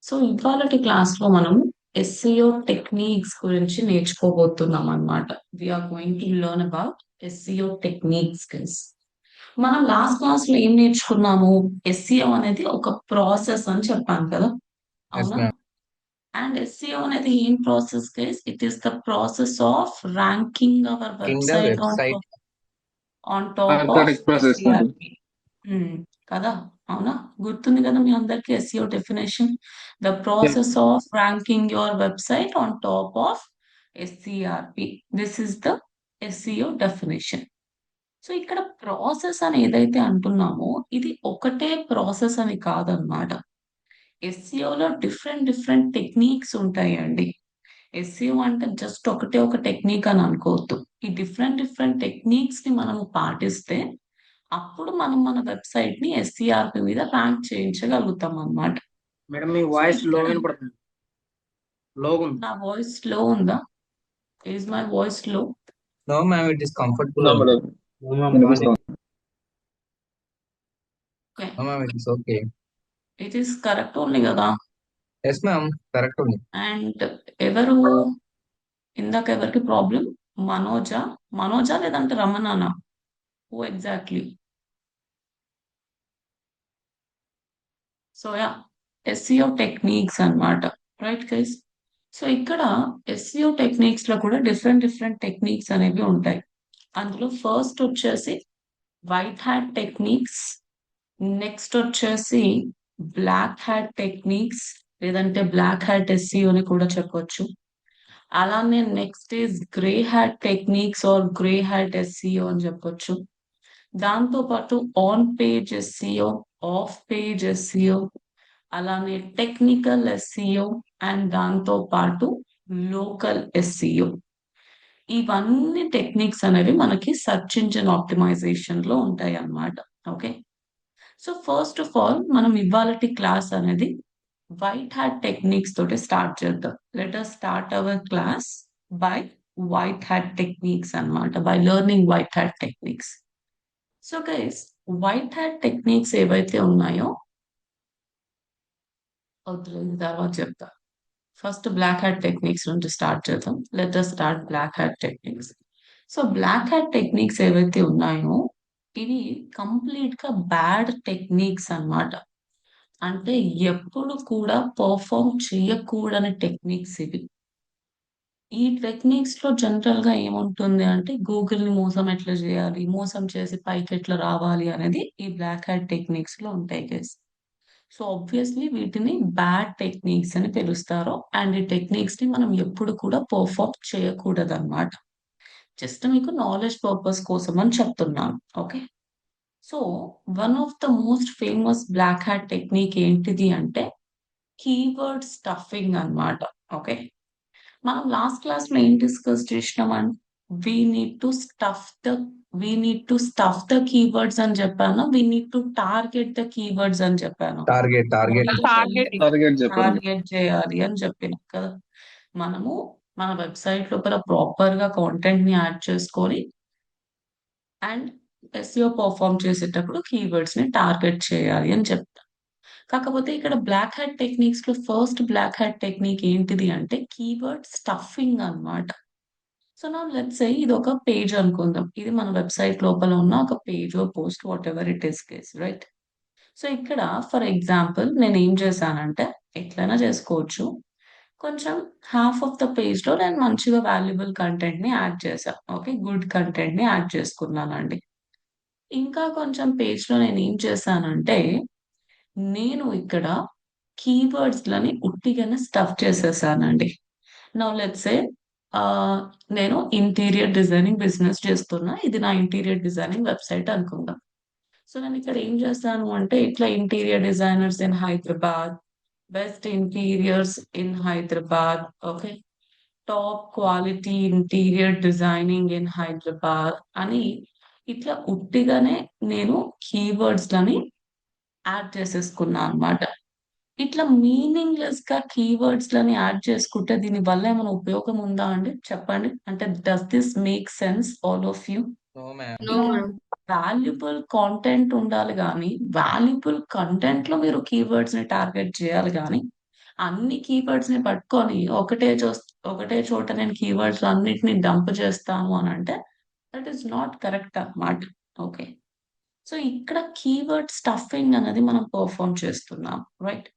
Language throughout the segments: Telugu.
సో ఇవాళటి క్లాస్లో మనం ఎస్సీఓ టెక్నిక్స్ గురించి నేర్చుకోబోతున్నాం అన్నమాట. We are going to learn about SEO techniques skills. మనం లాస్ట్ క్లాస్ లో ఏం నేర్చుకున్నాము? ఎస్సీఓ అనేది ఒక ప్రాసెస్ అని చెప్పాను కదా, ఎస్ అవునా? మ్యామ్. అండ్ ఎస్సీఓ అనేది ఏం process guys? It is the process of ranking our కింద website website on top of orthotic process అండి. ఎస్సీఆర్పి. కదా, అవునా? గుర్తుంది కదా మీ అందరికి SEO definition? The Yes. Process of ranking your website on top of SERP. This is the SEO definition. So ఇక్కడ ప్రాసెస్ అని ఏదైతే అంటున్నామో ఇది ఒకటే ప్రాసెస్ అని కాదనమాట. ఎస్సీఓలో డిఫరెంట్ డిఫరెంట్ టెక్నిక్స్ ఉంటాయండి. ఎస్సీఓ అంటే జస్ట్ ఒకటే ఒక టెక్నిక్ అని అనుకోవద్దు. ఈ డిఫరెంట్ డిఫరెంట్ టెక్నిక్స్ ని మనము పాటిస్తే అప్పుడు మనం మన వెబ్సైట్ ని ఎస్సీఆర్పి మీద ర్యాంక్ చేయించగలుగుతాం అన్నమాట. మేడం మీ సో వాయిస్ లో ఇక్కడ వినపడుతుంది. లోగా ఉంది. నా వాయిస్ లో ఉందా? Is my voice low? No ma'am, it is comfortable No, only. madam. వినిపిస్తుంది. Okay, no ma'am, it is okay. It is correct only కదా? ఎస్ మ్యామ్, కరెక్ట్ ఉంది. అండ్ ఎవరు ఇందాక ఎవరికి ప్రాబ్లం? మనోజా? మనోజా లేదంటే రమణానా? Who exactly? So yeah, SEO techniques అన్నమాట. Right guys? సో ఇక్కడ ఎస్సీఓ టెక్నిక్స్ లో కూడా డిఫరెంట్ డిఫరెంట్ టెక్నిక్స్ అనేవి ఉంటాయి. అందులో ఫస్ట్ వచ్చేసి వైట్ హ్యాట్ టెక్నిక్స్, నెక్స్ట్ వచ్చేసి బ్లాక్ హ్యాట్ టెక్నిక్స్, లేదంటే బ్లాక్ హ్యాట్ ఎస్సీఓ అని కూడా చెప్పొచ్చు. అలానే next is grey hat techniques are grey hat SCO అని చెప్పొచ్చు. దాంతో పాటు on page SCO, of page SCO, అలానే టెక్నికల్ ఎస్సీఓ, అండ్ దాంతో పాటు లోకల్ ఎస్సీఓ. ఇవన్నీ టెక్నిక్స్ అనేవి మనకి సెర్చ్ ఇంజిన్ ఆప్టిమైజేషన్ లో ఉంటాయి అన్నమాట. Okay, so first of all మనం ఇవాళటి క్లాస్ అనేది వైట్ హ్యాట్ టెక్నిక్స్ తోటి స్టార్ట్ చేద్దాం. Let us start our class by white hat techniques అన్నమాట, by learning white hat techniques. So guys, white hat techniques ఏవైతే ఉన్నాయో వద్దులేదు, తర్వాత చెప్తా. ఫస్ట్ బ్లాక్ హ్యాట్ టెక్నిక్స్ నుంచి స్టార్ట్ చేద్దాం. Let us start black hat techniques. So black hat techniques ఏవైతే ఉన్నాయో ఇవి కంప్లీట్ గా బ్యాడ్ టెక్నిక్స్ అన్నమాట. అంటే ఎప్పుడు కూడా పర్ఫామ్ చేయకూడని టెక్నిక్స్ ఇవి. ఈ టెక్నిక్స్ లో జనరల్ గా ఏముంటుంది అంటే గూగుల్ ని మోసం ఎట్లా చేయాలి, మోసం చేసి పైకి ఎట్లా రావాలి అనేది ఈ బ్లాక్ హ్యాట్ టెక్నిక్స్ లో ఉంటాయి గైస్. సో ఆబ్వియస్లీ వీటిని బ్యాడ్ టెక్నిక్స్ అని పిలుస్తారు. అండ్ ఈ టెక్నిక్స్ ని మనం ఎప్పుడు కూడా పర్ఫామ్ చేయకూడదు అనమాట. జస్ట్ మీకు నాలెడ్జ్ పర్పస్ కోసం అని చెప్తున్నాను. Okay, so one of the most famous black hat technique ఏంటిది అంటే కీవర్డ్ స్టఫింగ్ అన్నమాట. ఓకే, మనం లాస్ట్ క్లాస్ లో ఏం డిస్కస్ చేసినామంటే we need to stuff the we need to stuff the keywords అని చెప్పాను, we need to target the keywords అని చెప్పాను. టార్గెట్ టార్గెట్ టార్గెట్ చెప్పండి. టార్గెట్ చేయాలి అని చెప్పిన కదా. మనము మన వెబ్సైట్ లోపల ప్రాపర్ గా కాంటెంట్ ని యాడ్ చేసుకొని అండ్ ఎస్ఈఓ పర్ఫామ్ చేసేటప్పుడు కీవర్డ్స్ ని టార్గెట్ చేయాలి అని చెప్తాం. కాకపోతే ఇక్కడ బ్లాక్ హ్యాట్ టెక్నిక్స్ లో ఫస్ట్ బ్లాక్ హ్యాట్ టెక్నిక్ ఏంటిది అంటే కీవర్డ్ స్టఫింగ్ అన్నమాట. సో నా లెట్స్ సే ఇది ఒక పేజ్ అనుకుందాం. ఇది మన వెబ్సైట్ లోపల ఉన్న ఒక page post what ever it is case, right? So ఇక్కడ ఫర్ ఎగ్జాంపుల్ నేను ఏం చేశానంటే, ఎట్లైనా చేసుకోవచ్చు, కొంచెం హాఫ్ ఆఫ్ ద పేజ్ లో నేను మంచిగా వాల్యుబుల్ కంటెంట్ ని యాడ్ చేశాను. ఓకే, గుడ్ కంటెంట్ ని యాడ్ చేసుకున్నానండి. ఇంకా కొంచెం పేజ్ లో నేను ఏం చేశానంటే నేను ఇక్కడ కీవర్డ్స్ లని ఉట్టిగానే స్టఫ్ చేసేసానండి. నౌ లెట్స్ సే నేను ఇంటీరియర్ డిజైనింగ్ బిజినెస్ చేస్తున్నా. ఇది నా ఇంటీరియర్ డిజైనింగ్ వెబ్సైట్ అనుకుందాం. సో నేను ఇక్కడ ఏం చేస్తాను అంటే ఇట్లా interior designers in Hyderabad, best interiors in Hyderabad, okay, top quality interior designing in Hyderabad అని ఇట్లా ఉట్టిగానే నేను కీవర్డ్స్ లని యాడ్ చేసేసుకున్నా అన్నమాట. ఇట్లా మీనింగ్లెస్ గా కీవర్డ్స్ లని యాడ్ చేసుకుంటే దీని వల్ల ఏమైనా ఉపయోగం ఉందా అండి? చెప్పండి. అంటే does this make sense all of you? No ma'am. No, ma'am. Valuable content ఉండాలి కానీ వాల్యుబుల్ కంటెంట్ లో మీరు కీవర్డ్స్ ని టార్గెట్ చేయాలి కానీ అన్ని కీవర్డ్స్ ని పట్టుకొని ఒకటే చోట నేను కీవర్డ్స్ అన్నిటిని డంప్ చేస్తాను అని అంటే దట్ ఈస్ నాట్ కరెక్ట్ అన్నమాట. ఓకే. సో ఇక్కడ కీవర్డ్ స్టఫింగ్ అనేది మనం పర్ఫామ్ చేస్తున్నాం, right?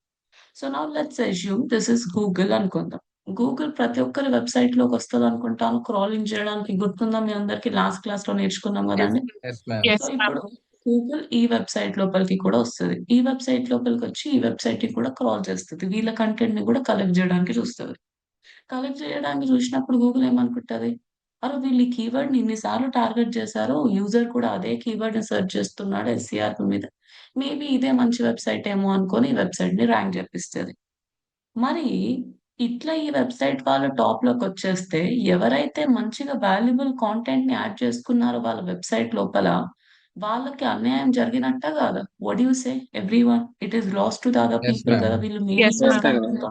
So now let's assume this is Google అనుకుందాం. గూగుల్ ప్రతి ఒక్కరి వెబ్సైట్ లోకి వస్తుంది అనుకుంటాను క్రాలింగ్ చేయడానికి. గుర్తుందా మీ అందరికి? లాస్ట్ క్లాస్ లో నేర్చుకున్నాం కదండి. Yes ma'am. సో ఇప్పుడు గూగుల్ ఈ వెబ్సైట్ లోపలికి కూడా వస్తుంది. ఈ వెబ్సైట్ లోపలికి వచ్చి ఈ వెబ్సైట్ ని కూడా క్రాల్ చేస్తుంది. వీళ్ళ కంటెంట్ ని కూడా కలెక్ట్ చేయడానికి చూస్తుంది. కలెక్ట్ చేయడానికి చూసినప్పుడు గూగుల్ ఏమనుకుంటది, అరే వీళ్ళు ఈ కీవర్డ్ ని ఇన్నిసార్లు టార్గెట్ చేశారు, యూజర్ కూడా అదే కీవర్డ్ ని సెర్చ్ చేస్తున్నాడు SER మీద, మేబీ ఇదే మంచి వెబ్సైట్ ఏమో అనుకొని ఈ వెబ్సైట్ ని ర్యాంక్ చేపిస్తుంది. మరి ఇట్లా ఈ వెబ్సైట్ వాళ్ళు టాప్ లోకి వచ్చేస్తే ఎవరైతే మంచిగా వాల్యుబుల్ కాంటెంట్ ని యాడ్ చేసుకున్నారో వాళ్ళ వెబ్సైట్ లోపల వాళ్ళకి అన్యాయం జరిగినట్ట కాదా? What you say everyone? It is loss to the other yes people కదా. మ్యామ్. వీళ్ళు Yes, మీనింగ్లెస్ ma'am. అంతే కదా.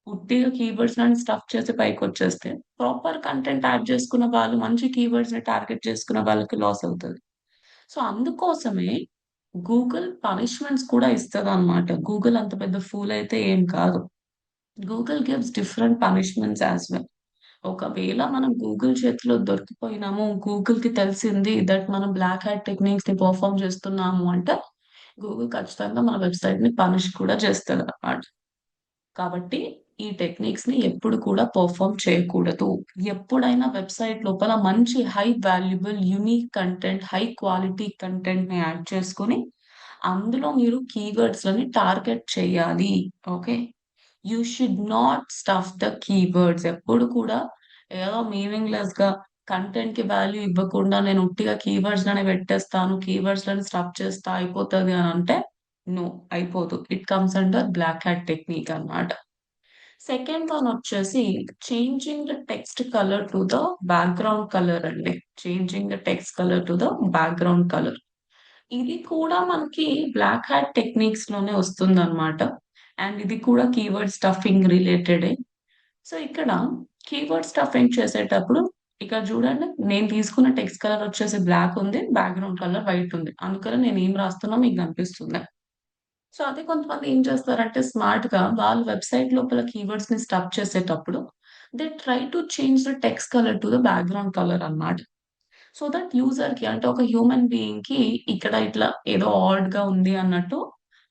ఉట్టిగా కీవర్డ్స్ ని స్టఫ్ చేసి పైకి వచ్చేస్తే ప్రాపర్ కంటెంట్ యాడ్ చేసుకున్న వాళ్ళు, మంచి కీవర్డ్స్ ని టార్గెట్ చేసుకున్న వాళ్ళకి లాస్ అవుతుంది. సో అందుకోసమే గూగుల్ పనిష్మెంట్స్ కూడా ఇస్తుంది అనమాట. గూగుల్ అంత పెద్ద ఫూల్ అయితే ఏం కాదు. Google gives different punishments as well. ఒకవేళ మనం గూగుల్ చేతిలో దొరికిపోయినాము, గూగుల్ కి తెలిసింది దట్ మనం బ్లాక్ హ్యాట్ టెక్నిక్స్ ని పర్ఫామ్ చేస్తున్నాము అంటే గూగుల్ ఖచ్చితంగా మన వెబ్సైట్ ని పనిష్ కూడా చేస్తుంది అన్నమాట. కాబట్టి ఈ టెక్నిక్స్ ని ఎప్పుడు కూడా పర్ఫామ్ చేయకూడదు. ఎప్పుడైనా వెబ్సైట్ లోపల మంచి high valuable unique content, high quality content ని యాడ్ చేసుకొని అందులో మీరు కీవర్డ్స్ లని టార్గెట్ చేయాలి. Okay. You should not stuff the keywords. ఎప్పుడు కూడా ఏదో మీనింగ్లెస్ గా కంటెంట్ కి వాల్యూ ఇవ్వకుండా నేను ఉట్టిగా కీవర్డ్స్ లని పెట్టేస్తాను, కీవర్డ్స్ లని స్టఫ్ చేస్తా అయిపోతుంది అని అంటే నో, అయిపోదు. It comes under black hat technique అన్నమాట. సెకండ్ వన్ వచ్చేసి changing the text colour to the background colour అండి. Changing the text colour to the background colour. ఇది కూడా మనకి బ్లాక్ హ్యాట్ టెక్నిక్స్ లోనే వస్తుంది అనమాట. అండ్ ఇది కూడా కీవర్డ్ స్టఫింగ్ రిలేటెడే. సో ఇక్కడ కీవర్డ్ స్టఫింగ్ చేసేటప్పుడు ఇక్కడ చూడండి, నేను తీసుకున్న టెక్స్ట్ కలర్ వచ్చేసి బ్లాక్ ఉంది, బ్యాక్గ్రౌండ్ కలర్ వైట్ ఉంది. అందుకని నేను ఏం రాస్తున్నా మీకు కనిపిస్తుంది. సో అదే కొంతమంది ఏం చేస్తారంటే స్మార్ట్ గా వాళ్ళ వెబ్సైట్ లోపల కీవర్డ్స్ ని స్టఫ్ చేసేటప్పుడు they try to change the text colour to the background colour అన్నమాట. సో దట్ యూజర్ కి, అంటే ఒక హ్యూమన్ బీయింగ్ కి ఇక్కడ ఇట్లా ఏదో ఆడ్ గా ఉంది అన్నట్టు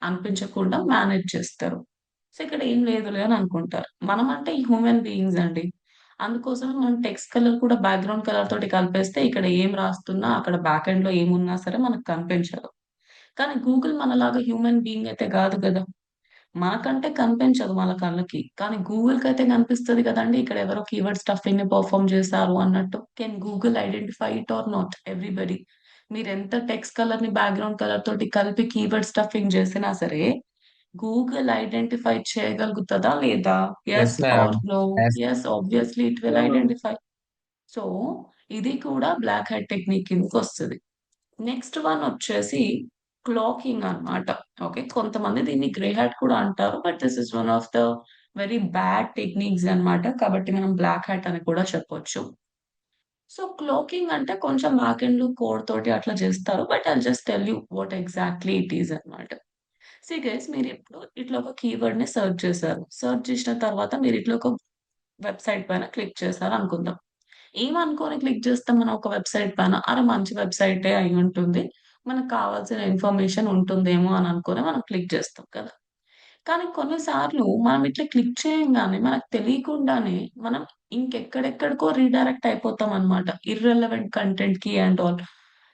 అనిపించకుండా మేనేజ్ చేస్తారు. సో ఇక్కడ ఏం లేదులే అని అనుకుంటారు. మనం అంటే హ్యూమన్ బీయింగ్స్ అండి. అందుకోసం మనం టెక్స్ట్ కలర్ కూడా బ్యాక్గ్రౌండ్ కలర్ తోటి కలిపేస్తే ఇక్కడ ఏం రాస్తున్నా అక్కడ బ్యాక్ ఎండ్ లో ఏమున్నా సరే మనకు కనిపించదు. కానీ గూగుల్ మనలాగా హ్యూమన్ బీయింగ్ అయితే కాదు కదా. మనకంటే కనిపించదు మన కళ్ళకి. కానీ గూగుల్‌కి అయితే కనిపిస్తది కదండీ! ఇక్కడ ఎవరో కీవర్డ్ స్టఫింగ్‌ని పెర్ఫార్మ్ చేశారు అన్నట్టు. Can Google identify it or not? Everybody. మీరెంత టెక్స్ట్ కలర్‌ని బ్యాక్‌గ్రౌండ్ కలర్ తోటి కలిపి కీవర్డ్ స్టఫింగ్ చేసినా సరే, గూగుల్ ఐడెంటిఫై చేయగలుగుతదా లేదా? Yes yes ma'am. Or no? Yes. Yes, obviously it will identify. So, ఇది కూడా బ్లాక్ హెడ్ టెక్నిక్ కిందకొస్తది. నెక్స్ట్ వన్ వచ్చేసి క్లాకింగ్ అన్నమాట. ఓకే. కొంతమంది దీన్ని గ్రే హ్యాట్ కూడా అంటారు. But this is one of the very bad techniques అన్నమాట. కాబట్టి మనం బ్లాక్ హ్యాట్ అని కూడా చెప్పొచ్చు. సో క్లోకింగ్ అంటే కొంచెం బ్యాక్ ఎండ్ కోడ్ తోటి అట్లా చేస్తారు. But I'll just tell you what exactly it is అన్నమాట. సీ గైస్, మీరిప్పుడు ఇట్లా ఒక కీవర్డ్‌ని సెర్చ్ చేశారు. సెర్చ్ చేసిన తర్వాత మీరు ఇట్లా ఒక వెబ్‌సైట్ పైన క్లిక్ చేశారు అనుకుందాం. ఏమనుకోని క్లిక్ చేస్తాం మనం ఒక వెబ్‌సైట్ పైన, అరె! మంచి వెబ్‌సైటే అయ్యుంటుంది. మనకు కావాల్సిన ఇన్ఫర్మేషన్ ఉంటుందేమో అని అనుకోని మనం క్లిక్ చేస్తాం కదా. కానీ కొన్ని సార్లు మనం ఇట్లా క్లిక్ చేయంగానే మనకు తెలియకుండానే మనం ఇంకెక్కడెక్కడికో రీడైరెక్ట్ అయిపోతామన్నమాట. ఇర్రెలెవెంట్ కంటెంట్‌కి and all.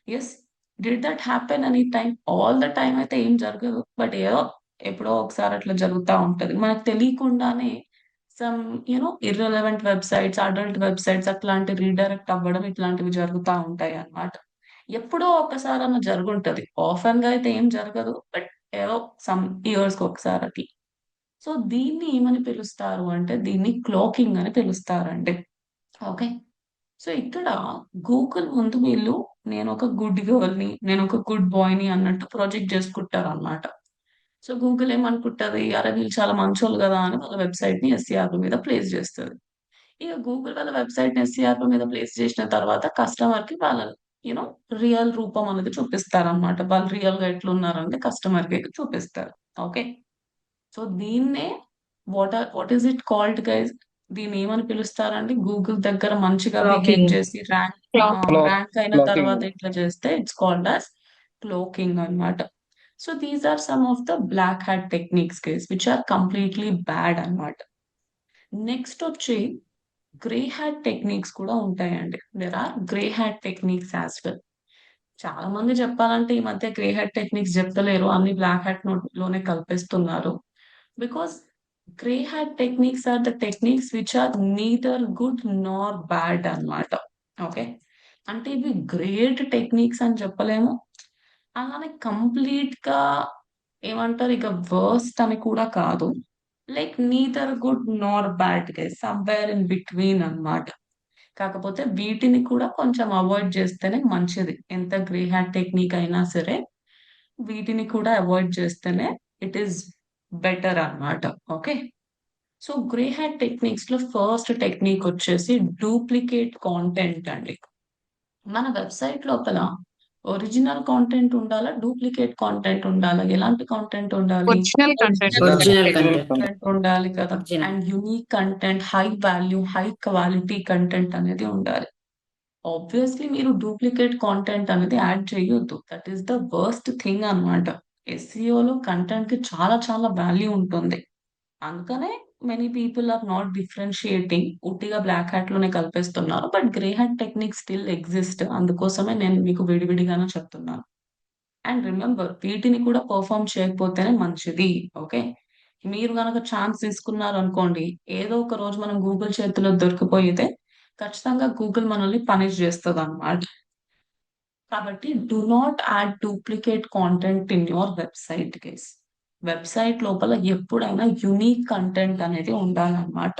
Yes. Did that happen any time? All the time అయితే ఏం జరగదు. బట్ ఏదో ఎప్పుడో ఒకసారి అట్లా జరుగుతా ఉంటది. మనకు తెలియకుండానే some irrelevant websites, adult websites అట్లాంటి రీడైరెక్ట్ అవ్వడం ఇట్లాంటివి జరుగుతా ఉంటాయన్నమాట. ఎప్పుడో ఒక్కసారన్నా జరుగుంటది. ఆఫెన్‌గా అయితే ఏం జరగదు. బట్ ఏదో సమ్ ఇయర్స్‌కి ఒకసారి అట్లా. సో దీన్ని ఏమని పిలుస్తారు అంటే దీన్ని క్లోకింగ్ అని పిలుస్తారండి. ఓకే. సో ఇక్కడ గూగుల్ ముందు వీళ్ళు నేనొక గుడ్ గర్ల్‌ని, నేనొక గుడ్ బాయ్‌ని అన్నట్టు ప్రొజెక్ట్ చేసుకుంటారన్నమాట. సో గూగుల్ ఏమనుకుంటది, అరె! వీళ్ళు చాలా మంచోళ్ళు గదా అని వాళ్ళ వెబ్‌సైట్‌ని SERP మీద ప్లేస్ జేస్తది. ఇక గూగుల్ వాళ్ళ వెబ్‌సైట్‌ని SERP మీద ప్లేస్ చేసిన తర్వాత కస్టమర్‌కి వాళ్ళ యూ నో రియల్ రూపం అనేది చూపిస్తారన్నమాట. వాళ్ళు రియల్‌గా ఎట్లున్నారనేది కస్టమర్‌కి చూపిస్తారు. ఓకే. సో దీన్నే what is it called guys? దీన్ని ఏమని పిలుస్తారండి? గూగుల్ దగ్గర మంచిగా బిహేవ్ క్లాకింగ్. చేసి Clock, ర్యాంక్ అయిన clocking. తర్వాత ఇట్లా చేస్తే ఇట్స్ కాల్డ్ as క్లోకింగ్ అన్నమాట. So these are some of the black hat techniques guys which are completely bad అన్నమాట. నెక్స్ట్ వచ్చి గ్రే హ్యాట్ టెక్నిక్స్ కూడా ఉంటాయండి. There are grey hat techniques as well. చాలా మంది చెప్పాలంటే ఈ మధ్య గ్రే హ్యాట్ టెక్నిక్స్ చెప్తలేరు, అన్ని బ్లాక్ హ్యాట్ లోనే కలిపేస్తున్నారు. Because grey hat techniques are the techniques which are neither good nor bad అన్నమాట. ఓకే, అంటే ఇవి గ్రేట్ టెక్నిక్స్ అని చెప్పలేము, అలానే కంప్లీట్ గా ఏమంటారు ఇక వర్స్ట్ అని కూడా కాదు. Like neither good nor bad guys, somewhere in between అన్నమాట. కాకపోతే వీటిని కూడా కొంచెం అవాయిడ్ చేస్తేనే మంచిది. ఎంత గ్రే హ్యాట్ టెక్నిక్ అయినా సరే వీటిని కూడా అవాయిడ్ చేస్తేనే ఇట్ ఈస్ బెటర్ అన్నమాట. Okay, so grey hat techniques లో ఫస్ట్ టెక్నిక్ వచ్చేసి డూప్లికేట్ కాంటెంట్ అండి. మన వెబ్సైట్ లోపల ఒరిజినల్ కాంటెంట్ ఉండాలా, డూప్లికేట్ కాంటెంట్ ఉండాలా? ఎలాంటి కాంటెంట్ ఉండాలి? Original content. Original original content. Content ఉండాలి కదా, Original. And unique content, high value, high quality content అనేది ఉండాలి. ఆబ్వియస్లీ మీరు డూప్లికేట్ కాంటెంట్ అనేది యాడ్ చేయొద్దు. That is the worst thing అన్నమాట. ఎస్ఈఓలో కంటెంట్ కి చాలా చాలా వాల్యూ ఉంటుంది. అందుకనే many people are not differentiating, ఉట్టిగా బ్లాక్ హ్యాట్ లోనే కలిపేస్తున్నారు. But grey hat technique still exist, అందుకోసమే నేను మీకు విడివిడిగానే చెప్తున్నాను. అండ్ రిమెంబర్, వీటిని కూడా పర్ఫామ్ చేయకపోతేనే మంచిది. ఓకే, మీరు గనక ఛాన్స్ తీసుకున్నారు అనుకోండి, ఏదో ఒక రోజు మనం గూగుల్ చేతిలో దొరికిపోయితే ఖచ్చితంగా గూగుల్ మనల్ని పనిష్ చేస్తుంది అన్నమాట. కాబట్టి do not add duplicate content in your website guys. Website లోపల ఎప్పుడైనా యునిక్ కంటెంట్ అనేది ఉండాలన్నమాట.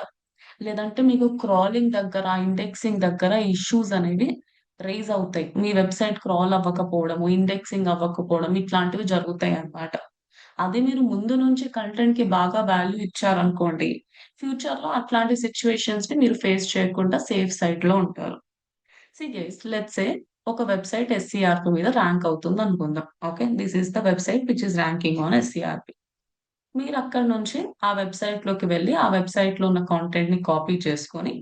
లేదంటే మీకు క్రాలింగ్ దగ్గర, ఇండెక్సింగ్ దగ్గర ఇష్యూస్ అనేవి రైజ్ అవుతాయి. మీ వెబ్సైట్ క్రాల్ అవ్వకపోవడము, ఇండెక్సింగ్ అవ్వకపోవడం ఇట్లాంటివి జరుగుతాయి అన్నమాట. అదే మీరు ముందు నుంచి కంటెంట్ కి బాగా వాల్యూ ఇచ్చారనుకోండి, ఫ్యూచర్ లో అట్లాంటి సిచ్యువేషన్స్ ని మీరు ఫేస్ చేయకుండా సేఫ్ సైడ్ లో ఉంటారు. సి గైస్, లెట్స్ సే ఒక వెబ్సైట్ ఎస్సీఆర్పి మీద ర్యాంక్ అవుతుంది అనుకుందాం. Okay, this is the website which is ranking on SCRP. మీరు అక్కడ నుంచి ఆ వెబ్సైట్ లోకి వెళ్ళి ఆ వెబ్సైట్ లో ఉన్న కాంటెంట్ ని కాపీ చేసుకొని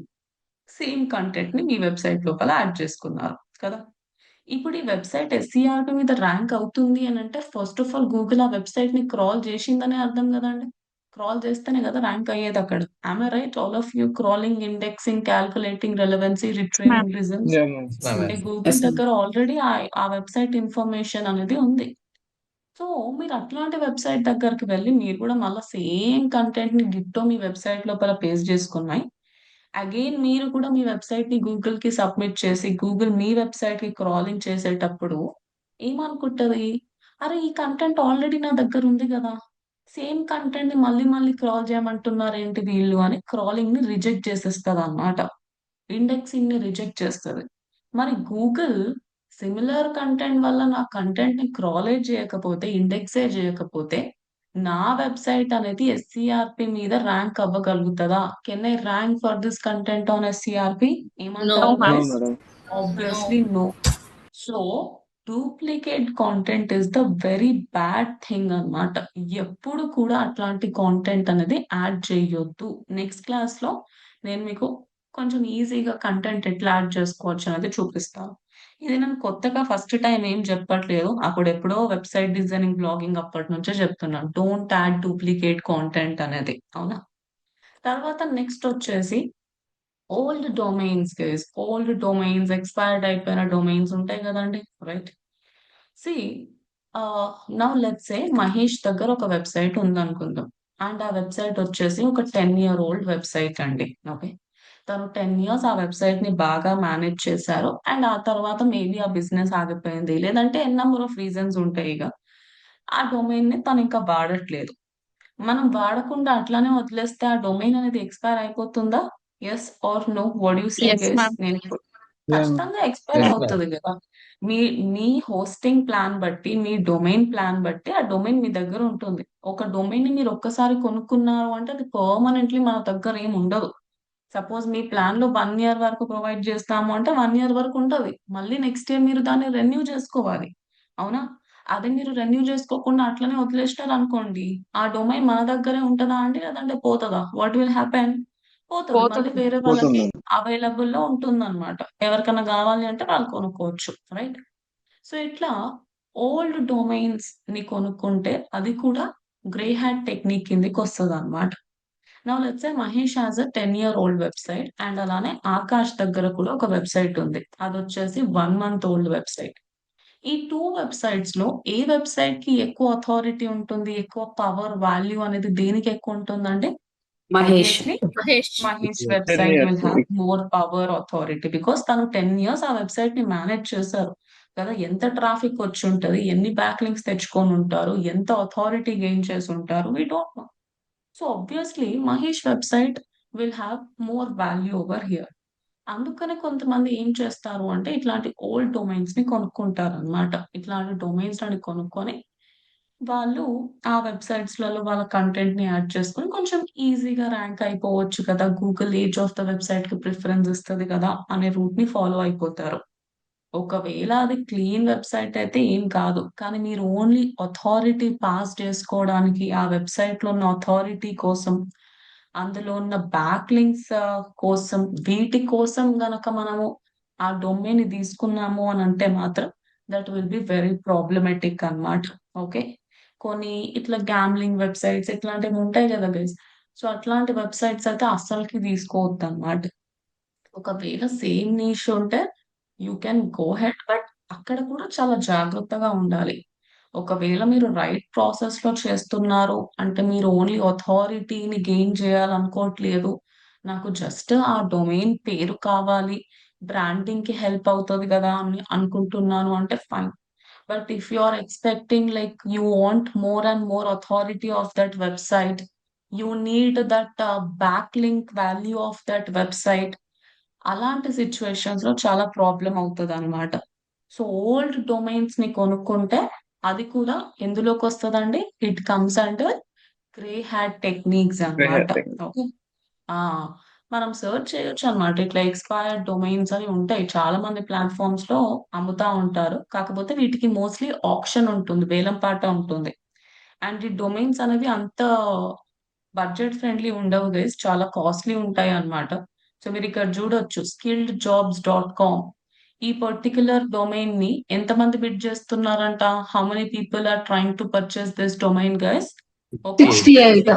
సేమ్ కంటెంట్ ని మీ వెబ్సైట్ లోపల యాడ్ చేసుకున్నారు కదా. ఇప్పుడు ఈ వెబ్సైట్ ఎస్సీఆర్పి మీద ర్యాంక్ అవుతుంది అని అంటే ఫస్ట్ ఆఫ్ ఆల్ గూగుల్ ఆ వెబ్సైట్ ని క్రాల్ చేసిందనే అర్థం కదండి. క్రాల్ చేస్తేనే కదా ర్యాంక్ అయ్యేది అక్కడ. Am I right? All of you crawling, indexing, calculating relevancy, retrieving results. Yeah, ma'am. ma'am. అంటే గూగుల్ Yes, ma'am. దగ్గర ఆల్రెడీ ఆ వెబ్సైట్ ఇన్ఫర్మేషన్ అనేది ఉంది. సో మీరు అట్లాంటి వెబ్సైట్ దగ్గరికి వెళ్ళి మీరు కూడా మళ్ళీ సేమ్ కంటెంట్ ని డిట్టో మీ వెబ్సైట్ లోపల పేస్ట్ చేసుకున్నాయి. అగైన్ మీరు కూడా మీ వెబ్సైట్ ని గూగుల్ కి సబ్మిట్ చేసి గూగుల్ మీ వెబ్సైట్ కి క్రాలింగ్ చేసేటప్పుడు ఏమనుకుంటది? అరే ఈ కంటెంట్ ఆల్రెడీ నా దగ్గర ఉంది కదా, సేమ్ కంటెంట్ ని మళ్ళీ మళ్ళీ క్రాల్ చేయమంటున్నారు ఏంటి వీళ్ళు అని క్రాలింగ్ ని రిజెక్ట్ చేసేస్తుంది అన్నమాట. ఇండెక్సింగ్ ని రిజెక్ట్ చేస్తుంది. మరి గూగుల్ సిమిలర్ కంటెంట్ వల్ల నా కంటెంట్ ని క్రాలే చేయకపోతే, ఇండెక్సే చేయకపోతే నా వెబ్సైట్ అనేది ఎస్సీఆర్పి మీద ర్యాంక్ అవ్వగలుగుతుందా? Can I rank for this content on SERP? ఏమంటారు ma'am. No, guys? madam. Obviously no. So duplicate content is the very bad thing అన్నమాట. ఎప్పుడు కూడా అట్లాంటి కాంటెంట్ అనేది యాడ్ చేయొద్దు. నెక్స్ట్ క్లాస్ లో నేను మీకు కొంచెం ఈజీగా కంటెంట్ ఎట్లా యాడ్ చేసుకోవచ్చు అనేది చూపిస్తాను. ఇది నేను కొత్తగా ఫస్ట్ టైం ఏం చెప్పట్లేదు, అప్పుడు ఎప్పుడో వెబ్సైట్ డిజైనింగ్, బ్లాగింగ్ అప్పటి నుంచే చెప్తున్నాను. డోంట్ యాడ్ డూప్లికేట్ కాంటెంట్ అనేది. అవునా? తర్వాత నెక్స్ట్ వచ్చేసి old domains guys. Old domains, expired అయిపోయిన డొమైన్స్ ఉంటాయి కదండి, right? See now let's say Mahesh దగ్గర ఒక వెబ్సైట్ ఉందనుకుందాం. అండ్ ఆ వెబ్సైట్ వచ్చేసి ఒక 10-year old వెబ్సైట్ అండి. ఓకే, తను 10 years ఆ వెబ్సైట్ ని బాగా మేనేజ్ చేశారు. అండ్ ఆ తర్వాత మేబీ ఆ బిజినెస్ ఆగిపోయింది, లేదంటే ఎన్ నెంబర్ ఆఫ్ రీజన్స్ ఉంటాయి. ఇక ఆ డొమైన్ ని తను ఇంకా వాడట్లేదు. మనం వాడకుండా అట్లానే వదిలేస్తే ఆ డొమైన్ అనేది ఎక్స్పైర్ అయిపోతుందా? Yes or no? What you say Yes, guys? ma'am. నేను ఇప్పుడు Yeah, ma'am. ఖచ్చితంగా ఎక్స్పైర్ Yes, ma'am. అవుతుంది కదా. మీ మీ హోస్టింగ్ ప్లాన్ బట్టి, మీ డొమైన్ ప్లాన్ బట్టి ఆ డొమైన్ మీ దగ్గర ఉంటుంది. ఒక డొమైన్ ని మీరు ఒక్కసారి కొనుక్కున్నారు అంటే అది పర్మనెంట్లీ మన దగ్గర ఏమి ఉండదు. సపోజ్ మీ ప్లాన్ లో 1 year వరకు ప్రొవైడ్ చేస్తాము అంటే 1 year వరకు ఉంటది. మళ్ళీ నెక్స్ట్ ఇయర్ మీరు దాన్ని రెన్యూ చేసుకోవాలి. అవునా? అది మీరు రెన్యూ చేసుకోకుండా అట్లనే వదిలేసినారు అనుకోండి, ఆ డొమైన్ మన దగ్గరే ఉంటదా అండి? లేదంటే పోతదా? What will happen? పోతది. మళ్ళీ వేరే వాళ్ళకి పోతుంది. అవైలబుల్ లో ఉంటుందన్నమాట. ఎవరికన్నా కావాలి అంటే వాళ్ళు కొనుక్కోవచ్చు. రైట్? సో ఇట్లా ఓల్డ్ డొమైన్స్ ని కొనుక్కుంటే అది కూడా గ్రే హ్యాట్ టెక్నిక్ కిందకి వస్తదన్నమాట. Now let's say Mahesh has a 10-year old website and అలానే ఆకాష్ దగ్గర కూడా ఒక వెబ్సైట్ ఉంది. అదొచ్చేసి 1 మంత్ ఓల్డ్ వెబ్సైట్. ఈ 2 వెబ్సైట్స్ లో ఏ వెబ్సైట్ కి ఎక్కువ అథారిటీ ఉంటుంది? ఎక్కువ పవర్, వాల్యూ అనేది దేనికి ఎక్కువ ఉంటుందంటే Mahesh obviously Mahesh Mahesh 10 website years. Will have more power, authority because తను 10 ఇయర్స్ ఆ వెబ్సైట్ ని మేనేజ్ చేశారు కదా. ఎంత ట్రాఫిక్ వచ్చి ఉంటది, ఎన్ని బ్యాక్ లింక్స్ తెచ్చుకొని ఉంటారు, ఎంత అథారిటీ గెయిన్ చేసి ఉంటారు, we don't know. So obviously Mahesh website will have more value over here. అందుకనే కొంతమంది ఏం చేస్తారు అంటే ఇట్లాంటి ఓల్డ్ డొమైన్స్ ని కొనుక్కుంటారు అనమాట. ఇట్లాంటి డొమైన్స్ అని కొనుక్కొని వాళ్ళు ఆ వెబ్‌సైట్స్‌లలో వాళ్ళ కంటెంట్‌ని యాడ్ చేసుకొని కొంచెం ఈజీగా ర్యాంక్ అయిపోవచ్చు కదా. గూగుల్ ఏజ్ ఆఫ్ ద వెబ్‌సైట్‌కి ప్రిఫరెన్స్ ఇస్తది కదా అనే రూట్‌ని ఫాలో అయిపోతారు. ఒకవేళ అది క్లీన్ వెబ్‌సైట్ అయితే ఏం కాదు. కానీ మీరు ఓన్లీ అథారిటీ పాస్ చేసుకోవడానికి ఆ వెబ్‌సైట్‌లో ఉన్న అథారిటీ కోసం, అందులో ఉన్న బ్యాక్ లింక్స్ కోసం, వీటి కోసం గనక మనము ఆ డొమైన్‌ని తీసుకున్నాము అనంటే మాత్రం that will be very problematic అన్నమాట. ఓకే. కొన్ని ఇట్లా గ్యామ్లింగ్ వెబ్‌సైట్స్ ఇట్లాంటివి ఉంటాయి గదా గైస్. సో, అట్లాంటి వెబ్‌సైట్స్ అయితే అస్సలకి తీసుకోవద్దన్నమాట. ఒకవేళ సేమ్ నీష్ ఉంటే you can go head. But అక్కడ కూడా చాలా జాగ్రత్తగా ఉండాలి. ఒకవేళ మీరు రైట్ ప్రాసెస్‌లో చేస్తున్నారు అంటే మీరు ఓన్లీ అథారిటీని గెయిన్ చేయాలనుకోవట్లేదు. నాకు జస్ట్ ఆ డొమైన్ పేరు కావాలి. బ్రాండింగ్‌కి హెల్ప్ అవుతది గదా అని అనుకుంటున్నాను అంటే fine. But if you are expecting like you want more and more authority of that website, you need that backlink value of that website. అలాంటి సిట్యుయేషన్స్ లో చాలా ప్రాబ్లం అవుతదనమాట. సో ఓల్డ్ డొమైన్స్ ని కొనుక్కుంటే అది కూడా ఎందులోకి వస్తదండి? It comes under grey hat techniques అన్నమాట. ఓకే. ఆ! మనం సెర్చ్ చేయొచ్చనమాట. ఇట్లా ఎక్స్‌పైర్డ్ డొమైన్స్ అని ఉంటాయి. చాలా మంది ప్లాట్‌ఫార్మ్స్‌లో అమ్ముతా ఉంటారు. కాకపోతే వీటికి మోస్ట్‌లీ ఆక్షన్ ఉంటుంది. వేలం పాట ఉంటుంది. అండ్ ఈ డొమైన్స్ అనేవి అంత బడ్జెట్ ఫ్రెండ్లీ ఉండవు గైస్. చాలా కాస్ట్‌లీ ఉంటాయన్నమాట. సో మీరిక్కడ చూడొచ్చు skilledjobs.com. ఈ పర్టిక్యులర్ డొమైన్‌ని ఎంతమంది బిడ్ చేస్తున్నారంట? How many people are trying to purchase this domain guys? ఒక 68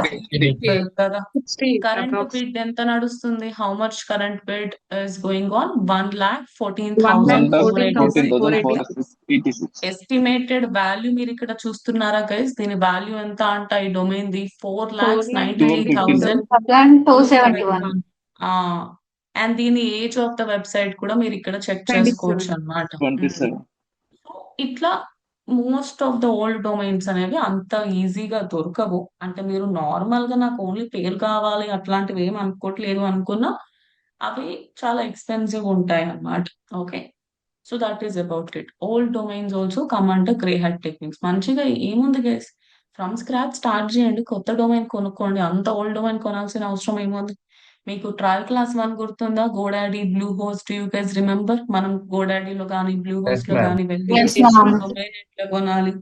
people కదా. 60 కరెంట్ approx బిడ్ ఎంత నడుస్తుంది? How much current bid is going on? 1,14,486. 1,14,486. Estimated value మీరిక్కడ చూస్తున్నారా గైస్? దీని వాల్యూ ఎంత అంట ఈ డొమైన్‌ది? 4,93,271. 271 ఆ! అండ్ దీని ఏజ్ ఆఫ్ ద వెబ్‌సైట్ కూడా మీరిక్కడ చెక్ 27 చేసుకోవచ్చన్నమాట. 27. సో, ఇట్లా most of the old domains అనేవి అంత ఈజీగా దొరకవు. అంటే మీరు నార్మల్‌గా నాకు ఓన్లీ పేరు కావాలి అట్లాంటివి ఏమి అనుకోవట్లేదు అనుకున్నా, అవి చాలా ఎక్స్‌పెన్సివ్ ఉంటాయన్నమాట. Okay. So, that is about it. Old domains also come under grey hat techniques. మంచిగా ఏముంది గైస్ ఫ్రమ్ స్క్రాచ్ స్టార్ట్ చేయండి. కొత్త డొమైన్ కొనుక్కోండి. అంత ఓల్డ్ డొమైన్ కొనాల్సిన అవసరం ఏముంది? మీకు ట్రయల్ క్లాస్ 1 గుర్తుందా? GoDaddy, blue host you guys remember? మనం గోడాడీలో గాని, బ్లూ Yes, హోస్ట్‌లో ma'am. గాని వెళ్లి yes ma'am డొమైన్ ఎట్లా కొనాలి?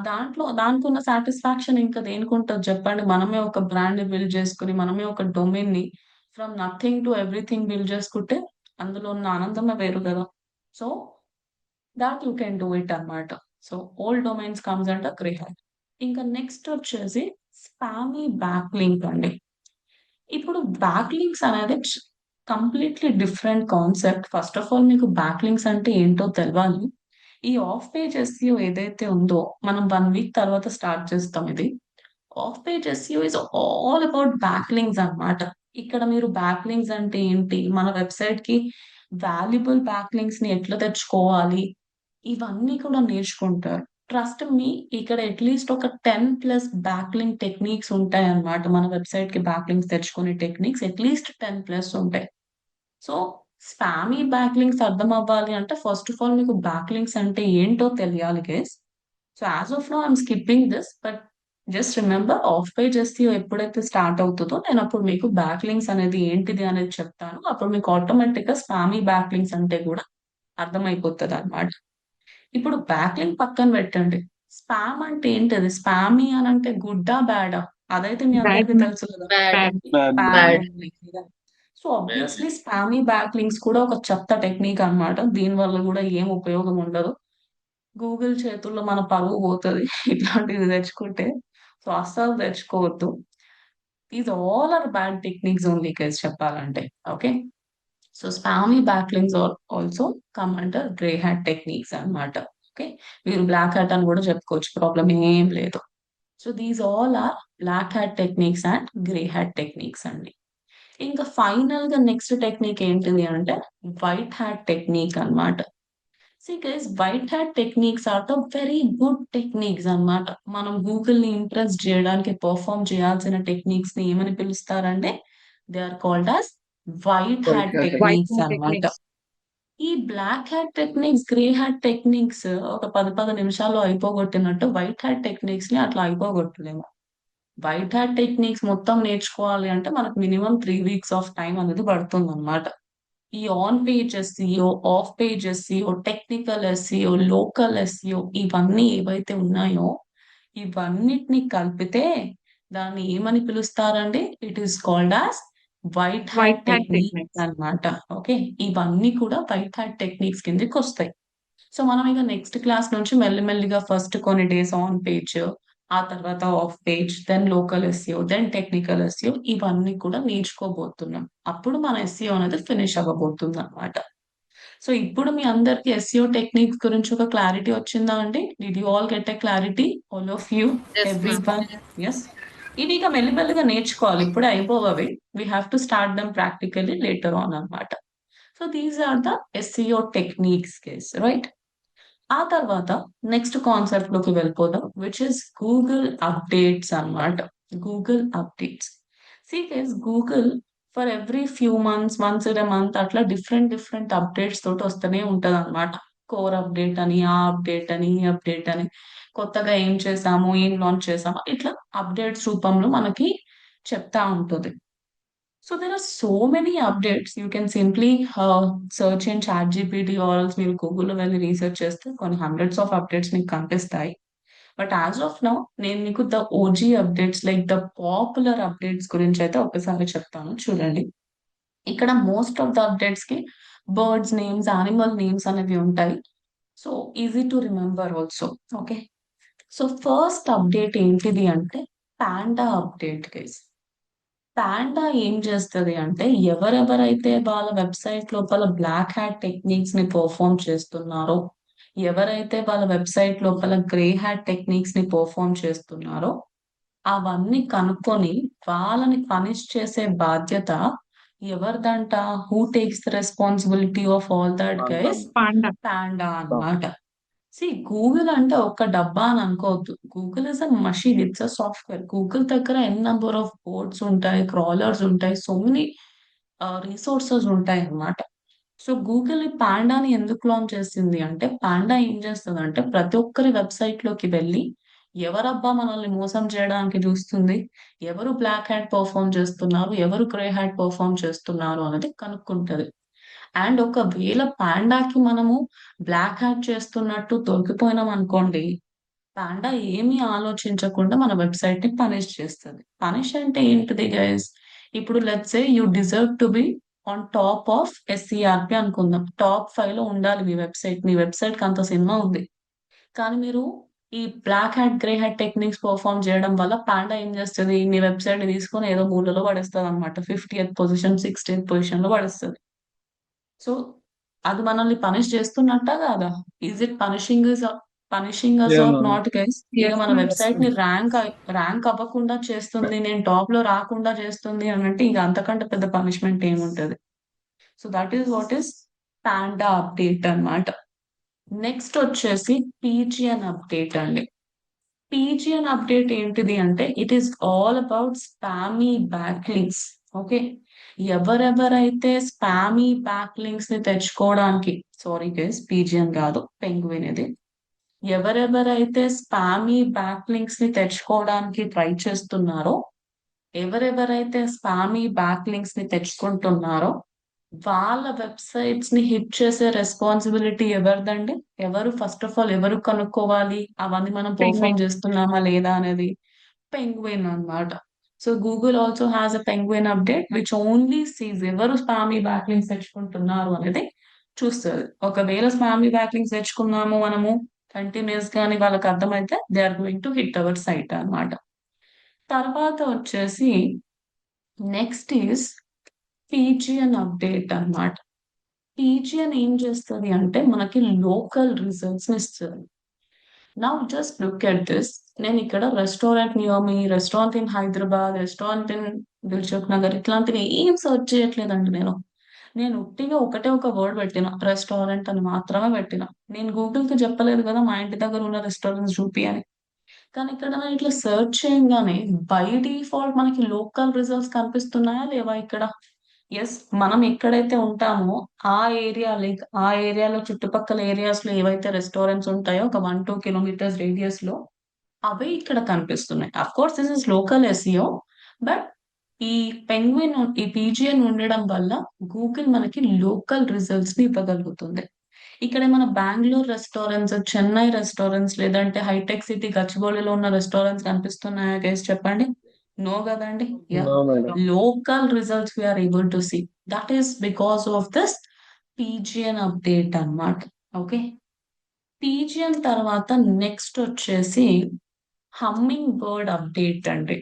దాంట్లో దానికున్న సాటిస్ఫాక్షన్ ఇంకా దేనికుంటది చెప్పండి? మనమే ఒక బ్రాండ్‌ని బిల్డ్ చేసుకొని, మనమే ఒక డొమైన్‌ని from nothing to everything build చేసుకుంటే అందులో ఉన్న ఆనందమే వేరు గదా! So, that you can do it అన్నమాట. So, old domains comes under grey hat. ఇంకా నెక్స్ట్ వచ్చేసి స్పామీ బ్యాక్ లింక్ అండి. ఇప్పుడు బ్యాక్ లింక్స్ అనేది completely different concept. First of all మీకు బ్యాక్ లింక్స్ అంటే ఏంటో తెలవాలి. ఈ ఆఫ్ పేజ్ ఎస్‌ఈఓ ఏదైతే ఉందో మనం 1 వీక్ తర్వాత స్టార్ట్ చేస్తాం ఇది. Of page SEO is all about back links అన్నమాట. ఇక్కడ మీరు బ్యాక్ లింక్స్ అంటే ఏంటి? మన వెబ్‌సైట్‌కి వాల్యుబుల్ బ్యాక్ లింక్స్‌ని ఎట్లా తెచ్చుకోవాలి? ఇవన్నీ కూడా నేర్చుకుంటారు. ట్రస్ట్ మీ ఇక్కడ అట్‌లీస్ట్ ఒక 10+ బ్యాక్ లింక్ టెక్నిక్స్ ఉంటాయన్నమాట. మన వెబ్‌సైట్‌కి బ్యాక్ లింక్స్ తెచ్చుకునే టెక్నిక్స్ అట్‌లీస్ట్ 10+ ఉంటాయి. సో, స్పామీ బ్యాక్ లింక్స్ అర్థం అవ్వాలి అంటే ఫస్ట్ ఆఫ్ ఆల్ మీకు బ్యాక్ లింక్స్ అంటే ఏంటో తెలియాలి guys. So, as of now I'm skipping this but just remember off page SEO ఎప్పుడైతే స్టార్ట్ అవుతదో నేనప్పుడు మీకు బ్యాక్ లింక్స్ అనేది ఏంటిది అనేది చెప్తాను. అప్పుడు మీకు ఆటోమేటిక్‌గా స్పామీ బ్యాక్ లింక్స్ అంటే కూడా అర్థమైపోతదన్నమాట. ఇప్పుడు బ్యాక్ లింక్ పక్కన పెట్టండి. స్పామ్ అంటే ఏంటది? స్పామీ అని అంటే గుడ్డా బ్యాడా? అదైతే మీ బ్యాడ్ అందరికి తెలుసు కదా. Bad Bad. Spam so obviously spammy back links కూడా ఒక చెత్త టెక్నిక్ అన్నమాట. దీని వల్ల కూడా ఏం ఉపయోగం ఉండదు. గూగుల్ చేతుల్లో మన పరువు పోతుంది ఇట్లాంటివి తెచ్చుకుంటే. సో అస్సలు తెచ్చుకోవద్దు. These all are bad techniques only guys చెప్పాలంటే. Okay, so spammy back links are also come under grey hat techniques అన్నమాట. ఓకే, మీరు బ్లాక్ హ్యాట్ అని కూడా చెప్పుకోవచ్చు, ప్రాబ్లం ఏం లేదు. So these all are black hat techniques and grey hat techniques అండి. ఇంకా ఫైనల్ గా నెక్స్ట్ టెక్నిక్ ఏంటిది అంటే వైట్ హ్యాట్ టెక్నిక్ అన్నమాట. See guys, white hat techniques are the very good techniques అన్నమాట. మనం గూగుల్ ని ఇంప్రెస్ చేయడానికి పర్ఫామ్ చేయాల్సిన టెక్నిక్స్ ని ఏమని పిలుస్తారంటే they are called as white White hat hat white techniques అన్నమాట. టెక్నిక్స్. ఈ black hat techniques, grey hat techniques ఒక 10 నిమిషాల్లో అయిపోగొట్టినట్టు వైట్ హ్యాట్ టెక్నిక్స్ ని అట్లా అయిపోగొట్టలేము. వైట్ హ్యాట్ టెక్నిక్స్ మొత్తం నేర్చుకోవాలి అంటే మనకు మినిమం 3 weeks ఆఫ్ టైం అనేది పడుతుంది అనమాట. ఈ on page SEO, off page SEO, technical SEO, local SEO ఇవన్నీ ఏవైతే ఉన్నాయో ఇవన్నిటిని కలిపితే దాన్ని ఏమని పిలుస్తారండి? It is called as white hat white hat techniques techniques. అన్నమాట. ఓకే, ఇవన్నీ కూడా వైట్ హ్యాట్ టెక్నిక్స్ కిందకి వస్తాయి. సో మనం ఇక నెక్స్ట్ క్లాస్ నుంచి మెల్లిమెల్లిగా ఫస్ట్ కొన్ని డేస్ ఆన్ పేజ్, ఆ తర్వాత off page, then local SEO, then technical SEO ఇవన్నీ కూడా నేర్చుకోబోతున్నాం. అప్పుడు మన ఎస్ఈఓ అనేది ఫినిష్ అవ్వబోతుంది అనమాట. సో ఇప్పుడు మీ అందరికి ఎస్ఈఓ టెక్నిక్స్ గురించి ఒక క్లారిటీ వచ్చిందా అండి? Did you all get a clarity? All of you, Yes, every ma'am. One? Yes, ఇవి ఇక మెల్లిమెల్లిగా నేర్చుకోవాలి, ఇప్పుడే అయిపోవవి. We have to start them practically later on అన్నమాట. So these are the SEO techniques case, right? ఆ తర్వాత నెక్స్ట్ కాన్సెప్ట్ లోకి వెళ్ళిపోదాం, విచ్ ఇస్ గూగుల్ అప్డేట్స్ అన్నమాట. Google updates. See guys, Google for every few months, once in a month అట్లా డిఫరెంట్ డిఫరెంట్ అప్డేట్స్ తోటి వస్తూనే ఉంటది అనమాట. కోర్ అప్డేట్ అని, ఆ అప్డేట్ అని, ఈ అప్డేట్ అని, కొత్తగా ఏం చేసాము, ఏం లాంచ్ చేసాము, ఇట్లా అప్డేట్స్ రూపంలో మనకి చెప్తా ఉంటుంది. So there are so many updates. You can simply search in ChatGPT or else మీరు గూగుల్లో వెళ్ళి రీసెర్చ్ చేస్తే కొన్ని హండ్రెడ్స్ ఆఫ్ అప్డేట్స్ మీకు కనిపిస్తాయి. బట్ యాజ్ ఆఫ్ నౌ నేను మీకు the OG updates, like the popular updates గురించి అయితే ఒకసారి చెప్తాను చూడండి. ఇక్కడ మోస్ట్ ఆఫ్ ద అప్డేట్స్ కి బర్డ్స్ నేమ్స్, యానిమల్ నేమ్స్ అనేవి ఉంటాయి. So easy to remember also. Okay, so first update ఏంటిది అంటే పాండా అప్డేట్ గైస్. పాండా ఏం చేస్తది అంటే ఎవరెవరైతే వాళ్ళ వెబ్సైట్ లోపల బ్లాక్ హ్యాట్ టెక్నిక్స్ ని పర్ఫామ్ చేస్తున్నారో, ఎవరైతే వాళ్ళ వెబ్సైట్ లోపల గ్రే హ్యాట్ టెక్నిక్స్ ని పర్ఫామ్ చేస్తున్నారో అవన్నీ కనుక్కొని వాళ్ళని పనిష్ చేసే బాధ్యత ఎవరిదంట? Who takes the responsibility of all that guys? Panda. Panda అన్నమాట. గూగుల్ అంటే ఒక్క డబ్బా అని అనుకోవద్దు. Google is a machine, it's a software. Google దగ్గర ఎన్ నంబర్ ఆఫ్ బోర్డ్స్ ఉంటాయి, క్రాలర్స్ ఉంటాయి, సో మెనీ రిసోర్సెస్ ఉంటాయి అన్నమాట. సో గూగుల్ ఈ పాండాని ఎందుకు లాంచ్ చేసింది అంటే, పాండా ఏం చేస్తుంది అంటే ప్రతి ఒక్కరి వెబ్సైట్ లోకి వెళ్ళి ఎవరబ్బా మనల్ని మోసం చేయడానికి చూస్తుంది, ఎవరు బ్లాక్ హ్యాట్ పర్ఫామ్ చేస్తున్నారు, ఎవరు గ్రే హ్యాట్ పర్ఫామ్ చేస్తున్నారు అనేది కనుక్కుంటది. అండ్ ఒకవేళ పాండాకి మనము బ్లాక్ హ్యాట్ చేస్తున్నట్టు దొరికిపోయినాం అనుకోండి, పాండా ఏమీ ఆలోచించకుండా మన వెబ్సైట్ ని పనిష్ చేస్తుంది. పనిష్ అంటే ఏంటిది గైస్? ఇప్పుడు let's say you deserve to be on top of SCRP అనుకుందాం. టాప్ 5 లో ఉండాలి మీ వెబ్సైట్. మీ వెబ్సైట్ కి అంత సినిమా ఉంది, కానీ మీరు ఈ black hat, grey hat techniques perform చేయడం వల్ల పాండా ఏం చేస్తుంది? మీ వెబ్సైట్ ని తీసుకొని ఏదో మూలలో పడేస్తుంది అనమాట. 50th పొజిషన్, 60th పొజిషన్ లో పడేస్తుంది. సో అది మనల్ని పనిష్ చేస్తున్నట్టా కాదా? Is it punishing us Yeah, or ma'am. Not guys? ఇక Yes, మన ma'am. వెబ్సైట్ ని ర్యాంక్ అవ్వకుండా చేస్తుంది, నేను టాప్ లో రాకుండా చేస్తుంది అని అంటే ఇంకా అంతకంటే పెద్ద పనిష్మెంట్ ఏముంటది? So that is what is Panda update అన్నమాట. నెక్స్ట్ వచ్చేసి పీజియన్ అప్డేట్ అండి. పీజియన్ అప్డేట్ ఏంటిది అంటే it is all about spammy back links. Okay, ఎవరెవరైతే స్పామీ బ్యాక్ లింక్స్ ని తెచ్చుకోవడానికి, సారీ గైస్ పీజియన్ కాదు, పెంగ్విన్ ఇది. ఎవరెవరైతే స్పామీ బ్యాక్ లింక్స్ ని తెచ్చుకోవడానికి ట్రై చేస్తున్నారో, ఎవరెవరైతే స్పామీ బ్యాక్ లింక్స్ ని తెచ్చుకుంటున్నారో వాళ్ళ వెబ్సైట్స్ ని హిట్ చేసే రెస్పాన్సిబిలిటీ ఎవరిదండి? ఎవరు ఫస్ట్ ఆఫ్ ఆల్ ఎవరు కనుక్కోవాలి అవన్నీ మనం పర్ఫామ్ చేస్తున్నామా లేదా అనేది? పెంగ్విన్ అన్నమాట. So Google also has a penguin update which only seize ఎవరు స్పామీ బ్యాక్లింగ్స్ తెచ్చుకుంటున్నారు అనేది చూస్తుంది. ఒకవేళ స్పామీ బ్యాక్లింగ్స్ తెచ్చుకున్నాము మనము కంటిన్యూస్ గాని వాళ్ళకి అర్థమైతే they are going to hit our site అన్నమాట. తర్వాత వచ్చేసి నెక్స్ట్ ఈస్ పీజియన్ అప్డేట్ అన్నమాట. పీజియన్ ఏం చేస్తుంది అంటే మనకి లోకల్ రిజల్ట్స్ ఇస్తుంది. Now just look at this. నేను ఇక్కడ restaurant near me, restaurant in Hyderabad, restaurant in Dilsukh Nagar ఇట్లాంటివి ఏం సెర్చ్ చేయట్లేదండి నేను ఉట్టిగా ఒకటే ఒక వర్డ్ పెట్టిన రెస్టారెంట్ అని మాత్రమే పెట్టిన. నేను గూగుల్ కి చెప్పలేదు కదా మా ఇంటి దగ్గర ఉన్న రెస్టారెంట్స్ చూపి అని. కానీ ఇక్కడ నేను ఇట్లా సెర్చ్ చేయగానే బై డిఫాల్ట్ మనకి లోకల్ రిజల్ట్స్ కనిపిస్తున్నాయా లేవా ఇక్కడ? ఎస్, మనం ఎక్కడైతే ఉంటామో ఆ ఏరియాలో చుట్టుపక్కల ఏరియాస్ లో ఏవైతే రెస్టారెంట్స్ ఉంటాయో ఒక 1-2 కిలోమీటర్స్ రేడియస్ లో అవే ఇక్కడ కనిపిస్తున్నాయి. Of course this is local SEO, but ఈ ఈ పీజిఎన్ ఉండడం వల్ల గూగుల్ మనకి లోకల్ రిజల్ట్స్ ని ఇవ్వగలుగుతుంది. ఇక్కడ మన బెంగళూరు రెస్టారెంట్స్, చెన్నై రెస్టారెంట్స్ లేదంటే హైటెక్ సిటీ గచ్చిబౌలిలో ఉన్న రెస్టారెంట్స్ కనిపిస్తున్నాయా గైస్ చెప్పండి? నో కదండి. No, madam. Local results we are able to see. That is because of this pigeon update అన్నమాట. ఓకే, పీజిఎన్ తర్వాత నెక్స్ట్ వచ్చేసి హమ్మింగ్ బర్డ్ అప్డేట్ అండి.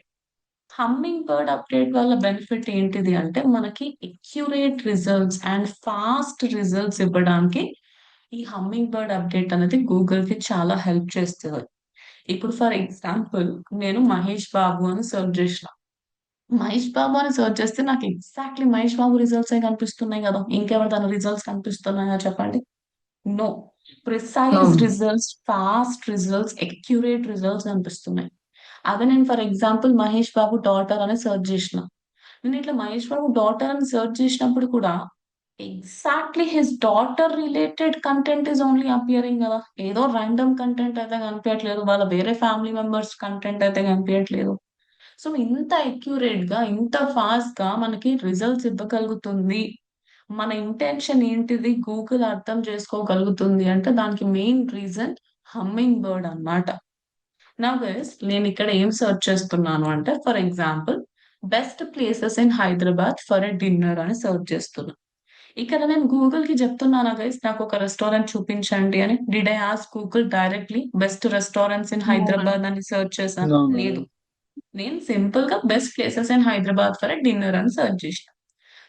హమ్మింగ్ బర్డ్ అప్డేట్ వల్ల బెనిఫిట్ ఏంటిది అంటే మనకి accurate results and fast results ఇవ్వడానికి ఈ హమ్మింగ్ బర్డ్ అప్డేట్ అనేది గూగుల్ కి చాలా హెల్ప్ చేస్తుంది. ఇప్పుడు ఫర్ ఎగ్జాంపుల్ నేను మహేష్ బాబు అని సెర్చ్ చేసిన. మహేష్ బాబు అని సెర్చ్ చేస్తే నాకు ఎగ్జాక్ట్లీ మహేష్ బాబు రిజల్ట్స్ కనిపిస్తున్నాయి కదా, ఇంకెవరి తన రిజల్ట్స్ కనిపిస్తున్నాయా చెప్పండి? No. Precise results, fast results, accurate results కనిపిస్తున్నాయి. అదే నేను for example Mahesh Babu daughter అని సెర్చ్ చేసిన. నేను ఇట్లా మహేష్ బాబు డాటర్ అని సెర్చ్ చేసినప్పుడు కూడా exactly his daughter related content is only appearing కదా. ఏదో ర్యాండమ్ కంటెంట్ అయితే కనిపించట్లేదు, వాళ్ళ వేరే ఫ్యామిలీ మెంబర్స్ కంటెంట్ అయితే కనిపించట్లేదు. సో ఇంత అక్యురేట్ గా ఇంత ఫాస్ట్ గా మనకి రిజల్ట్స్ ఇవ్వగలుగుతుంది, మన ఇంటెన్షన్ ఏంటిది గూగుల్ అర్థం చేసుకోగలుగుతుంది అంటే దానికి మెయిన్ రీజన్ హమ్మింగ్ బర్డ్ అన్నమాట. నా గైస్ నేను ఇక్కడ ఏం సెర్చ్ చేస్తున్నాను అంటే for example best places in Hyderabad for a dinner అని సెర్చ్ చేస్తున్నా. ఇక్కడ నేను గూగుల్ కి చెప్తున్నానా గైస్ నాకు ఒక రెస్టారెంట్ చూపించండి అని? Did I ask Google directly best restaurants in Hyderabad అని సెర్చ్ చేశాను? No, madam. లేదు. నేను సింపుల్ గా best places in Hyderabad for a dinner అని సెర్చ్ చేసిన.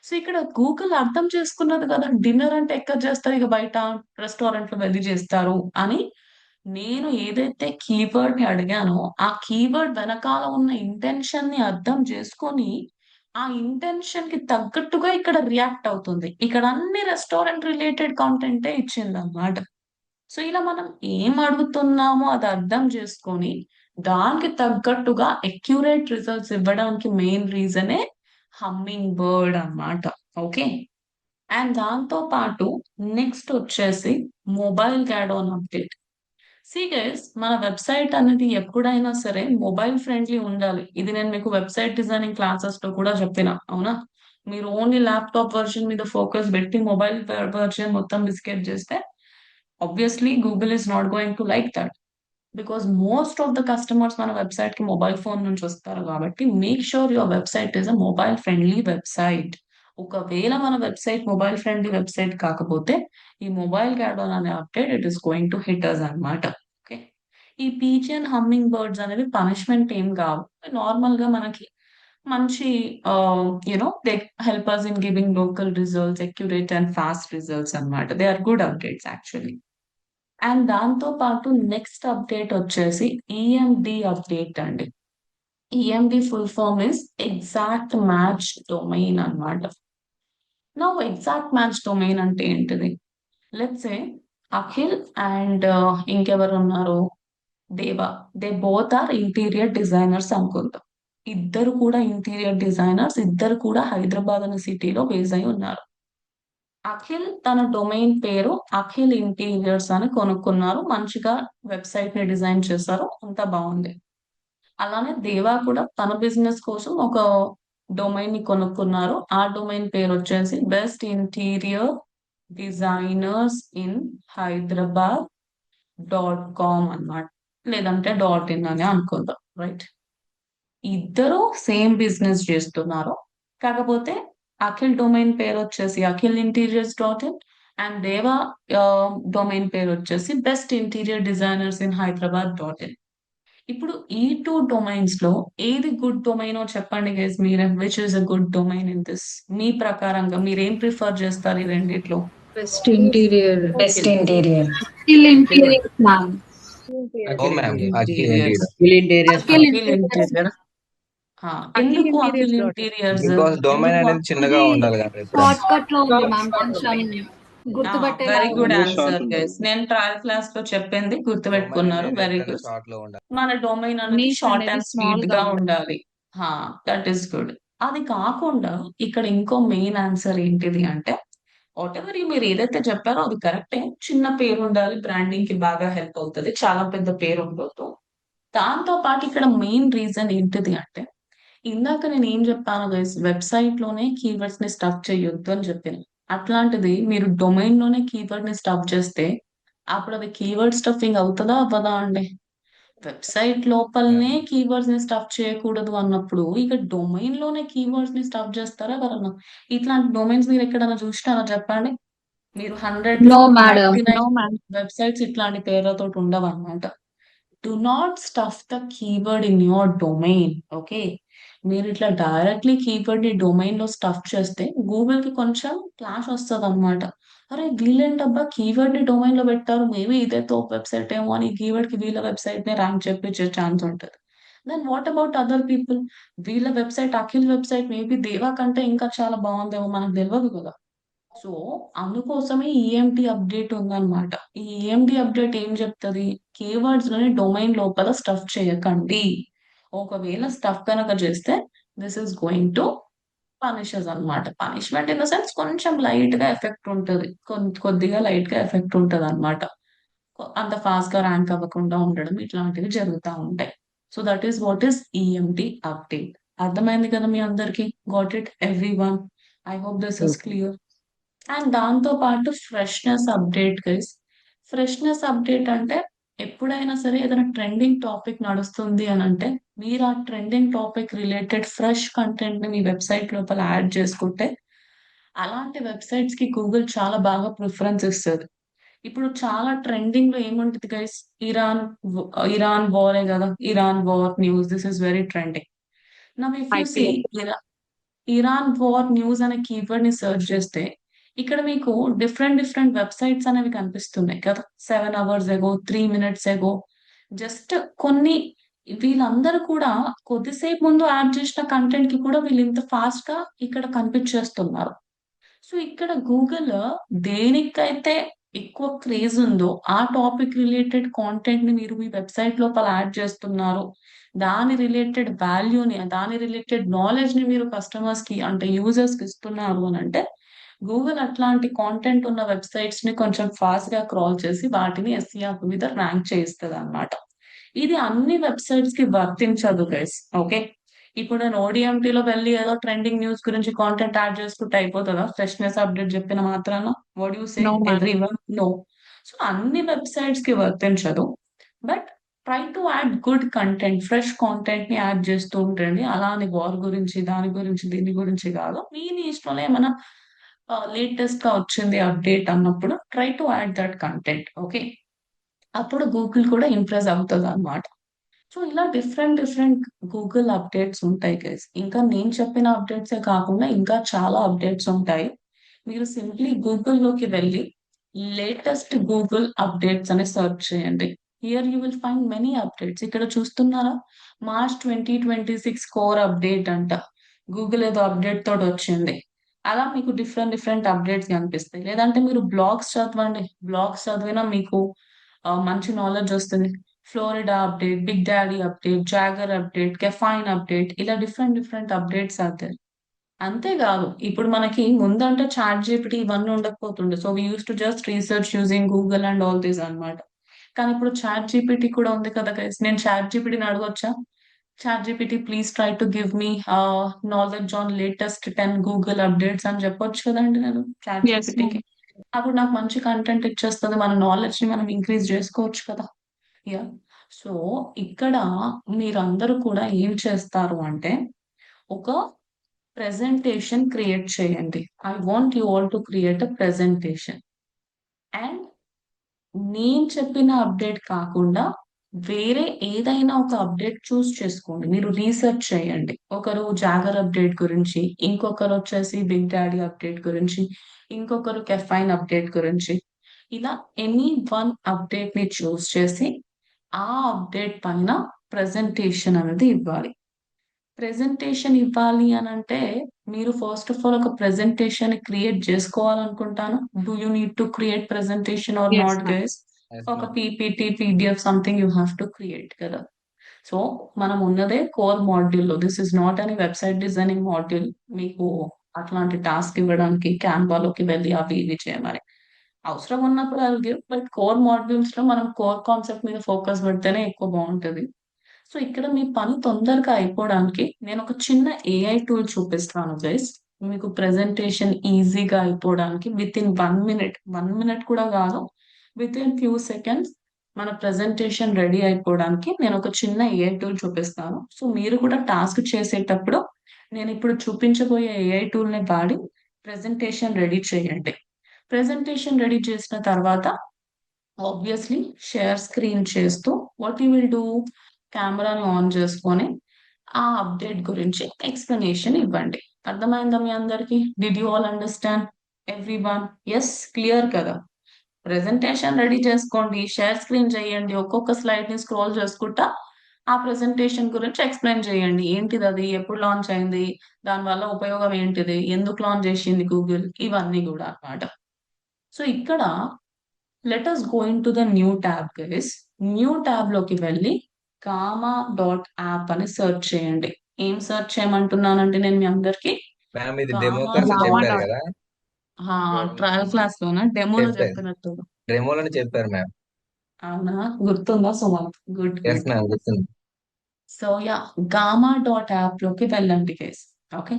సో ఇక్కడ గూగుల్ అర్థం చేసుకున్నది కదా, డిన్నర్ అంటే ఎక్కడ చేస్తారు, ఇక బయట రెస్టారెంట్ లో వెళ్ళి చేస్తారు అని. నేను ఏదైతే కీవర్డ్ ని అడిగానో ఆ కీవర్డ్ వెనకాల ఉన్న ఇంటెన్షన్ ని అర్థం చేసుకొని ఆ ఇంటెన్షన్ కి తగ్గట్టుగా ఇక్కడ రియాక్ట్ అవుతుంది. ఇక్కడ అన్ని రెస్టారెంట్ రిలేటెడ్ కాంటెంటే ఇచ్చింది అన్నమాట. సో ఇలా మనం ఏం అడుగుతున్నామో అది అర్థం చేసుకొని దానికి తగ్గట్టుగా అక్యురేట్ రిజల్ట్స్ ఇవ్వడానికి మెయిన్ రీజనే హమ్మింగ్ బర్డ్ అన్నమాట. ఓకే, అండ్ దాంతో పాటు నెక్స్ట్ వచ్చేసి మొబైల్ గ్యాడోన్ అప్డేట్. సి గైస్ మన వెబ్సైట్ అనేది ఎప్పుడైనా సరే మొబైల్ ఫ్రెండ్లీ ఉండాలి. ఇది నేను మీకు వెబ్సైట్ డిజైనింగ్ క్లాసెస్ లో కూడా చెప్పిన, అవునా? మీరు ఓన్లీ ల్యాప్టాప్ వర్షన్ మీద ఫోకస్ పెట్టి మొబైల్ వర్షన్ మొత్తం బిస్కెట్ చేస్తే obviously Google is not going to like that, because most of the customers మన వెబ్సైట్ కి మొబైల్ ఫోన్ నుంచి వస్తారు. కాబట్టి make sure your website is a mobile friendly website. ఒకవేళ మన వెబ్సైట్ మొబైల్ ఫ్రెండ్లీ వెబ్సైట్ కాకపోతే ఈ మొబైల్ గ్యాడోన్ అనే update it is going to hit us అన్నమాట. ఓకే, ఈ పీజియన్ హమ్మింగ్ బర్డ్స్ అనేవి పనిష్మెంట్ ఏం కావు, నార్మల్ గా మనకి మంచి they help us in giving local results, accurate and fast results అన్నమాట. They are good updates actually. And దాంతో పాటు నెక్స్ట్ అప్డేట్ వచ్చేసి ఈఎండి అప్డేట్ అండి. EMD full form is exact match domain అన్నమాట. నా ఎగ్జాక్ట్ మ్యాచ్ డొమైన్ అంటే ఏంటిది? లెట్స్ సే అఖిల్ అండ్ ఇంకెవరు ఉన్నారు, Deva, they both are interior designers అనుకుందాం. ఇద్దరు కూడా ఇంటీరియర్ డిజైనర్స్, ఇద్దరు కూడా హైదరాబాద్ అనే సిటీలో బేస్ అయి ఉన్నారు. అఖిల్ తన డొమైన్ పేరు అఖిల్ ఇంటీరియర్స్ అని కొనుక్కున్నారు, మంచిగా వెబ్సైట్ ని డిజైన్ చేశారు, అంతా బాగుంది. అలానే దేవా కూడా తన బిజినెస్ కోసం ఒక డొమైన్ ని కొనుక్కున్నారు. ఆ డొమైన్ పేరు వచ్చేసి best interior designers in Hyderabad .com అన్నమాట. లేదంటే .in అని అనుకుందాం, రైట్? ఇద్దరు సేమ్ బిజినెస్ చేస్తున్నారు. కాకపోతే అఖిల్ డొమైన్ పేరు వచ్చేసి అఖిల్ ఇంటీరియర్స్ .in అండ్ దేవా డొమైన్ పేరు వచ్చేసి best interior designers in Hyderabad .in. ఇప్పుడు ఈ టూ డొమైన్స్ లో ఏది గుడ్ డొమైనో చెప్పండి గైస్ మీరే. Which is a good domain in this? మీ ప్రకారంగా మీరు ఏం ప్రిఫర్ చేస్తారు ఈ రెండిట్లో? Best interior. Best interior. Skill interiors ma'am. Oh ma'am, Akhil interiors. Interior. Skill interiors. Akhil Akhil interiors. Interior. ఎందుకు అఖిల్ ఇంటీరియర్స్? బికాస్ డొమైన్ ఎందుకు? అనేది చిన్నగా ఉండాలి కదా. షార్ట్ కట్ లో ఉంది మ్యామ్, కొంచెం గుర్తుపట్టేలా very good More answer short guys. ఉంటుంది. నేను ట్రయల్ క్లాస్ లో చెప్పింది గుర్తుపెట్టుకున్నారు. Very good. షార్ట్ లో ఉండాలి. మన డొమైన్ అనేది Niche షార్ట్ అనేది అండ్ small స్వీట్ గా గా ఉండాలి. That is good. అది కాకుండా ఇక్కడ ఇంకో మెయిన్ ఆన్సర్ ఏంటిది అంటే, వాట్ ఎవర్ మీరు ఏదైతే చెప్పారో అది కరెక్టే. చిన్న పేరు ఉండాలి, బ్రాండింగ్ కి బాగా హెల్ప్ అవుతుంది. చాలా పెద్ద పేరు ఉండొద్దు. దాంతో పాటు ఇక్కడ మెయిన్ రీజన్ ఏంటిది అంటే, ఇందాక నేను ఏం చెప్పాను గైస్, వెబ్సైట్ లోనే కీవర్డ్స్ ని స్టఫ్ చేయొద్దు అని చెప్పాను. అట్లాంటిది మీరు డొమైన్ లోనే కీవర్డ్ ని స్టఫ్ చేస్తే అప్పుడు అది కీవర్డ్ స్టఫింగ్ అవుతుందా అవ్వదా అండి? వెబ్సైట్ లోపలనే కీవర్డ్స్ ని స్టఫ్ చేయకూడదు అన్నప్పుడు ఇక డొమైన్ లోనే కీవర్డ్స్ ని స్టఫ్ చేస్తారా ఎవరన్నా? ఇట్లాంటి డొమైన్స్ మీరు ఎక్కడైనా చూసినారా చెప్పండి? మీరు 100 No, madam. 99 వెబ్సైట్స్ ఇట్లాంటి పేర్లతో ఉండవు అన్నమాట. Do not stuff the keyword in your domain. Okay, మీరు ఇట్లా డైరెక్ట్లీ కీవర్డ్ ని డొమైన్ లో స్టఫ్ చేస్తే గూగుల్ కి కొంచెం క్లాష్ వస్తుంది అనమాట. అరే వీళ్ళేంటబ్బా కీవర్డ్ ని డొమైన్ లో పెట్టారు, మేబీ ఇదే తోపు వెబ్సైట్ ఏమో అని కీవర్డ్ కి వీళ్ళ వెబ్సైట్ ని ర్యాంక్ చేపించే ఛాన్స్ ఉంటుంది. Then what about other people? వీళ్ళ website Akhil website maybe Deva కంటే ఇంకా చాలా బాగుందేమో, మనకు తెలియదు కదా. సో అందుకోసమే ఈఎంటి అప్డేట్ ఉందన్నమాట. ఈ ఈఎంటి అప్డేట్ ఏం చెప్తుంది? కీవర్డ్స్ లోని డొమైన్ లోపల స్టఫ్ చేయకండి. ఒకవేళ స్టఫ్ కనుక చేస్తే this is going to punishes అన్నమాట. పనిష్మెంట్ ఇన్ ద సెన్స్ కొంచెం లైట్ గా ఎఫెక్ట్ ఉంటుంది, కొద్దిగా లైట్ గా ఎఫెక్ట్ ఉంటుంది అనమాట. అంత ఫాస్ట్ గా ర్యాంక్ అవ్వకుండా ఉండడం ఇట్లాంటివి జరుగుతూ ఉంటాయి. So that is what is EMT update. అర్థమైంది కదా మీ అందరికి? Got it everyone? I hope this is clear. And దాంతో పాటు freshness update guys. Freshness update అంటే ఎప్పుడైనా సరే ఏదైనా ట్రెండింగ్ టాపిక్ నడుస్తుంది అని అంటే మీరు ఆ trending topic related fresh content ని మీ వెబ్సైట్ లోపల యాడ్ చేసుకుంటే అలాంటి వెబ్సైట్స్ కి గూగుల్ చాలా బాగా ప్రిఫరెన్స్ ఇస్తుంది. ఇప్పుడు చాలా ట్రెండింగ్ లో ఏముంటుంది గైస్? ఇరాన్ వారే కదా, Iran war news, this is very trending. నా if you see Iran war news అనే కీవర్డ్ ని సెర్చ్ చేస్తే ఇక్కడ మీకు డిఫరెంట్ డిఫరెంట్ వెబ్సైట్స్ అనేవి కనిపిస్తున్నాయి కదా. 7 hours ఎగో, 3 minutes ఎగో, జస్ట్ కొన్ని. వీళ్ళందరూ కూడా కొద్దిసేపు ముందు యాడ్ చేసిన కంటెంట్ కి కూడా వీళ్ళు ఇంత ఫాస్ట్ గా ఇక్కడ కనిపించేస్తున్నారు. సో ఇక్కడ గూగుల్ దేనికైతే ఎక్కువ క్రేజ్ ఉందో ఆ టాపిక్ రిలేటెడ్ కాంటెంట్ ని మీరు మీ వెబ్సైట్ లోపల యాడ్ చేస్తున్నారు, దాని రిలేటెడ్ వాల్యూని, దాని రిలేటెడ్ నాలెడ్జ్ ని మీరు కస్టమర్స్ కి అంటే యూజర్స్ కి ఇస్తున్నారు అని అంటే గూగుల్ అట్లాంటి కాంటెంట్ ఉన్న వెబ్సైట్స్ ని కొంచెం ఫాస్ట్ గా క్రాల్ చేసి వాటిని SEO మీద ర్యాంక్ చేయిస్తుంది అన్నమాట. ఇది అన్ని వెబ్సైట్స్ కి వర్తించదు గైస్. ఓకే, ఇప్పుడు నేను ODMT లో వెళ్ళి ఏదో ట్రెండింగ్ న్యూస్ గురించి కాంటెంట్ యాడ్ చేసుకుంటే అయిపోతుందా? ఫ్రెష్నెస్ అప్డేట్ చెప్పిన మాత్రాన what you say No, ma'am. Everyone? No. So అన్ని వెబ్సైట్స్ కి వర్తించదు. But try to add good content, fresh content ని యాడ్ చేస్తూ ఉండండి. అలా అని వార్ గురించి, దాని గురించి, దీని గురించి కాదు. మీ ఇష్టంలో ఏమైనా లేటెస్ట్ గా వచ్చింది అప్డేట్ అన్నప్పుడు try to add that content. Okay, అప్పుడు గూగుల్ కూడా ఇంప్రెస్ అవుతుంది అన్నమాట. సో ఇలా డిఫరెంట్ డిఫరెంట్ గూగుల్ అప్డేట్స్ ఉంటాయి గైస్. ఇంకా నేను చెప్పిన అప్డేట్సే కాకుండా ఇంకా చాలా అప్డేట్స్ ఉంటాయి. మీరు సింప్లీ గూగుల్లోకి వెళ్ళి లేటెస్ట్ గూగుల్ అప్డేట్స్ అని సెర్చ్ చేయండి. Here you will find many updates. ఇక్కడ చూస్తున్నారా, March 2026 కోర్ అప్డేట్ అంట. గూగుల్ ఏదో అప్డేట్ తోటి వచ్చింది. అలా మీకు డిఫరెంట్ డిఫరెంట్ అప్డేట్స్ కనిపిస్తాయి. లేదంటే మీరు బ్లాగ్స్ చదవండి, బ్లాగ్స్ చదివినా మీకు మంచి నాలెడ్జ్ వస్తుంది. Florida update, big daddy update, Jagger update, caffeine update, ఇలా డిఫరెంట్ డిఫరెంట్ అప్డేట్స్ అవుతాయి. అంతేకాదు ఇప్పుడు మనకి ముందంటే ChatGPT ఇవన్నీ ఉండకపోతుండే. So we use to just research using Google and all these అన్నమాట. కానీ ఇప్పుడు ChatGPT కూడా ఉంది కదా గైస్. నేను ChatGPTని అడగొచ్చా ChatGPT, please try to give me knowledge on latest 10 Google updates అని చెప్పొచ్చు కదండి నేను Yes, ChatGPTకి. ma'am. అప్పుడు నాకు మంచి కంటెంట్ ఇచ్చేస్తుంది. మన నాలెడ్జ్ ని మనం ఇంక్రీజ్ చేసుకోవచ్చు కదా. యా. సో ఇక్కడ మీరందరూ కూడా ఏం చేస్తారు అంటే ఒక ప్రెజెంటేషన్ క్రియేట్ చేయండి. I want you all to create a presentation. And నేను చెప్పిన అప్డేట్ కాకుండా వేరే ఏదైనా ఒక అప్డేట్ చూస్ చేసుకోండి. మీరు రీసెర్చ్ చేయండి. ఒకరు జాగర్ అప్డేట్ గురించి, ఇంకొకరు వచ్చేసి బిగ్ డాడీ అప్డేట్ గురించి, ఇంకొకరు కెఫైన్ అప్డేట్ గురించి. ఇలా ఎనీ వన్ అప్డేట్ ని చూస్ చేసి ఆ అప్డేట్ పైన ప్రెజెంటేషన్ అనేది ఇవ్వాలి. ప్రెజెంటేషన్ ఇవ్వాలి అని అంటే మీరు ఫస్ట్ ఆఫ్ ఆల్ ఒక ప్రెజెంటేషన్ క్రియేట్ చేసుకోవాలనుకుంటాను. Do you need to create presentation or Yes, not ma'am. Guys? Yes, ఒక ma'am. PPT, PDF something you have to create కదా. సో మనం ఉన్నదే కోర్ మాడ్యూల్ లో. దిస్ ఇస్ నాట్ అని వెబ్సైట్ డిజైనింగ్ మాడ్యూల్. మీకు అట్లాంటి టాస్క్ ఇవ్వడానికి క్యాన్వాలోకి వెళ్ళి అవి ఇవి చేయమని అవసరం ఉన్నప్పుడు I will give. But core modules లో మనం కోర్ కాన్సెప్ట్ మీద ఫోకస్ పెడితేనే ఎక్కువ బాగుంటది. సో ఇక్కడ మీ పని తొందరగా అయిపోవడానికి నేను ఒక చిన్న ఏఐ టూల్ చూపిస్తాను గైస్. మీకు ప్రెజెంటేషన్ ఈజీగా అయిపోవడానికి విత్ ఇన్ 1 minute, 1 minute కూడా కాదు, విత్ ఇన్ ఫ్యూ సెకండ్స్ మన ప్రెజెంటేషన్ రెడీ అయిపోవడానికి నేను ఒక చిన్న ఏఐ టూల్ చూపిస్తాను. సో మీరు కూడా టాస్క్ చేసేటప్పుడు నేను ఇప్పుడు చూపించబోయే ఏఐ టూల్ ని వాడి ప్రెజెంటేషన్ రెడీ చేయండి. ప్రెజెంటేషన్ రెడీ చేసిన తర్వాత ఆబ్వియస్లీ షేర్ స్క్రీన్ చేస్తూ వాట్ యూ విల్ డూ, కెమెరాని ఆన్ చేసుకొని ఆ అప్డేట్ గురించి ఎక్స్ప్లెనేషన్ ఇవ్వండి. అర్థమైందా మీ అందరికి? Did you all understand every one? Yes, clear కదా. ప్రెజెంటేషన్ రెడీ చేసుకోండి, షేర్ స్క్రీన్ చేయండి, ఒక్కొక్క స్లైడ్ ని స్క్రోల్ చేసుకుంటా ఆ ప్రెజెంటేషన్ గురించి ఎక్స్ప్లెయిన్ చేయండి. ఏంటిది అది, ఎప్పుడు లాంచ్ అయింది, దానివల్ల ఉపయోగం ఏంటిది, ఎందుకు లాంచ్ చేసింది గూగుల్, ఇవన్నీ కూడా అన్నమాట. సో ఇక్కడ let us go into the new tab guys. New tab లోకి వెళ్ళి gamma.app అని సెర్చ్ చేయండి. ఏం సెర్చ్ చేయమంటున్నానంటే నేను మీ అందరికి మ్యామ్ ఇది డెమో గామా క్లాస్ Gamma చెప్పారు dot. కదా, ట్రయల్ క్లాస్ లోనా డెమోలో చెప్పారు, చెప్పినట్టు? డెమోలని చెప్పారు మ్యామ్. అవునా, గుర్తుందా Sumanth? Good yes good. Ma'am, గుర్తుంది. సో యా, gamma.app లోకి వెళ్ళండి గైస్. ఓకే,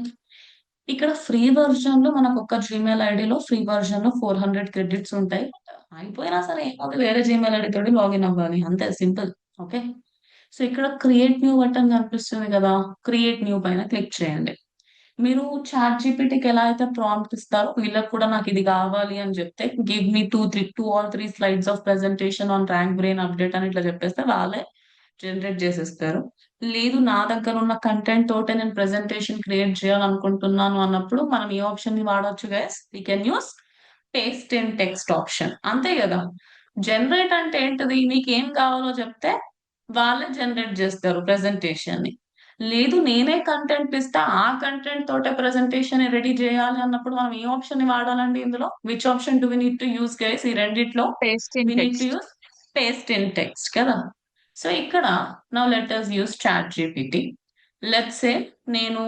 ఇక్కడ ఫ్రీ వర్జన్ లో మనకు ఒక జీమెయిల్ ఐడిలో ఫ్రీ వర్జన్ లో 400 క్రెడిట్స్ ఉంటాయి. అయిపోయినా సరే ఏమవుతుంది, వేరే జీమెయిల్ ఐడి తోటి లాగిన్ అవ్వాలి, అంతే సింపుల్. ఓకే, సో ఇక్కడ క్రియేట్ న్యూ బటన్ కనిపిస్తుంది కదా, క్రియేట్ న్యూ పైన క్లిక్ చేయండి. మీరు చాట్ జీపీటీకి ఎలా అయితే ప్రాంప్ట్ ఇస్తారో వీళ్ళకి కూడా నాకు ఇది కావాలి అని చెప్తే give me 2 or 3 slides of presentation on rank brain update అని ఇట్లా చెప్పేస్తే వాళ్ళే జనరేట్ చేసేస్తారు. లేదు నా దగ్గర ఉన్న కంటెంట్ తోటే నేను ప్రెజెంటేషన్ క్రియేట్ చేయాలనుకుంటున్నాను అన్నప్పుడు మనం ఏ ఆప్షన్ ని వాడొచ్చు guys? We can use paste in text option. అంతే కదా. జనరేట్ అంటే ఏంటిది, మీకు ఏం కావాలో చెప్తే వాళ్ళే జనరేట్ చేస్తారు ప్రెజెంటేషన్ ని. లేదు నేనే కంటెంట్ ఇస్తా, ఆ కంటెంట్ తోటే ప్రెజెంటేషన్ రెడీ చేయాలి అన్నప్పుడు మనం ఏ ఆప్షన్ ని వాడాలండి ఇందులో? Which option do we need to use guys? ఈ రెండిట్లో Paste in we need to text. Use paste in text కదా. సో ఇక్కడ now let us use ChatGPT. Let's say నేను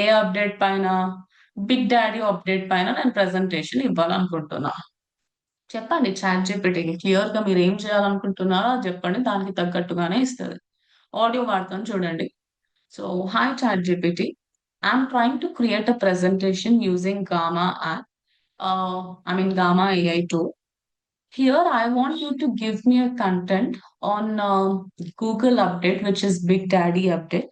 ఏ అప్డేట్ పైన, బిగ్ డాడీ అప్డేట్ పైన నేను ప్రెజెంటేషన్ ఇవ్వాలనుకుంటున్నా. చెప్పండి చాట్ జీపీటీకి క్లియర్ గా మీరు ఏం చేయాలనుకుంటున్నారో అది చెప్పండి, దానికి తగ్గట్టుగానే ఇస్తుంది. ఆడియో వాడతాను చూడండి. So hi ChatGPT, I'm trying to create a presentation using Gamma app, Gamma AI tool. Here, I want you to give me a content on Google update, which is Big Daddy update.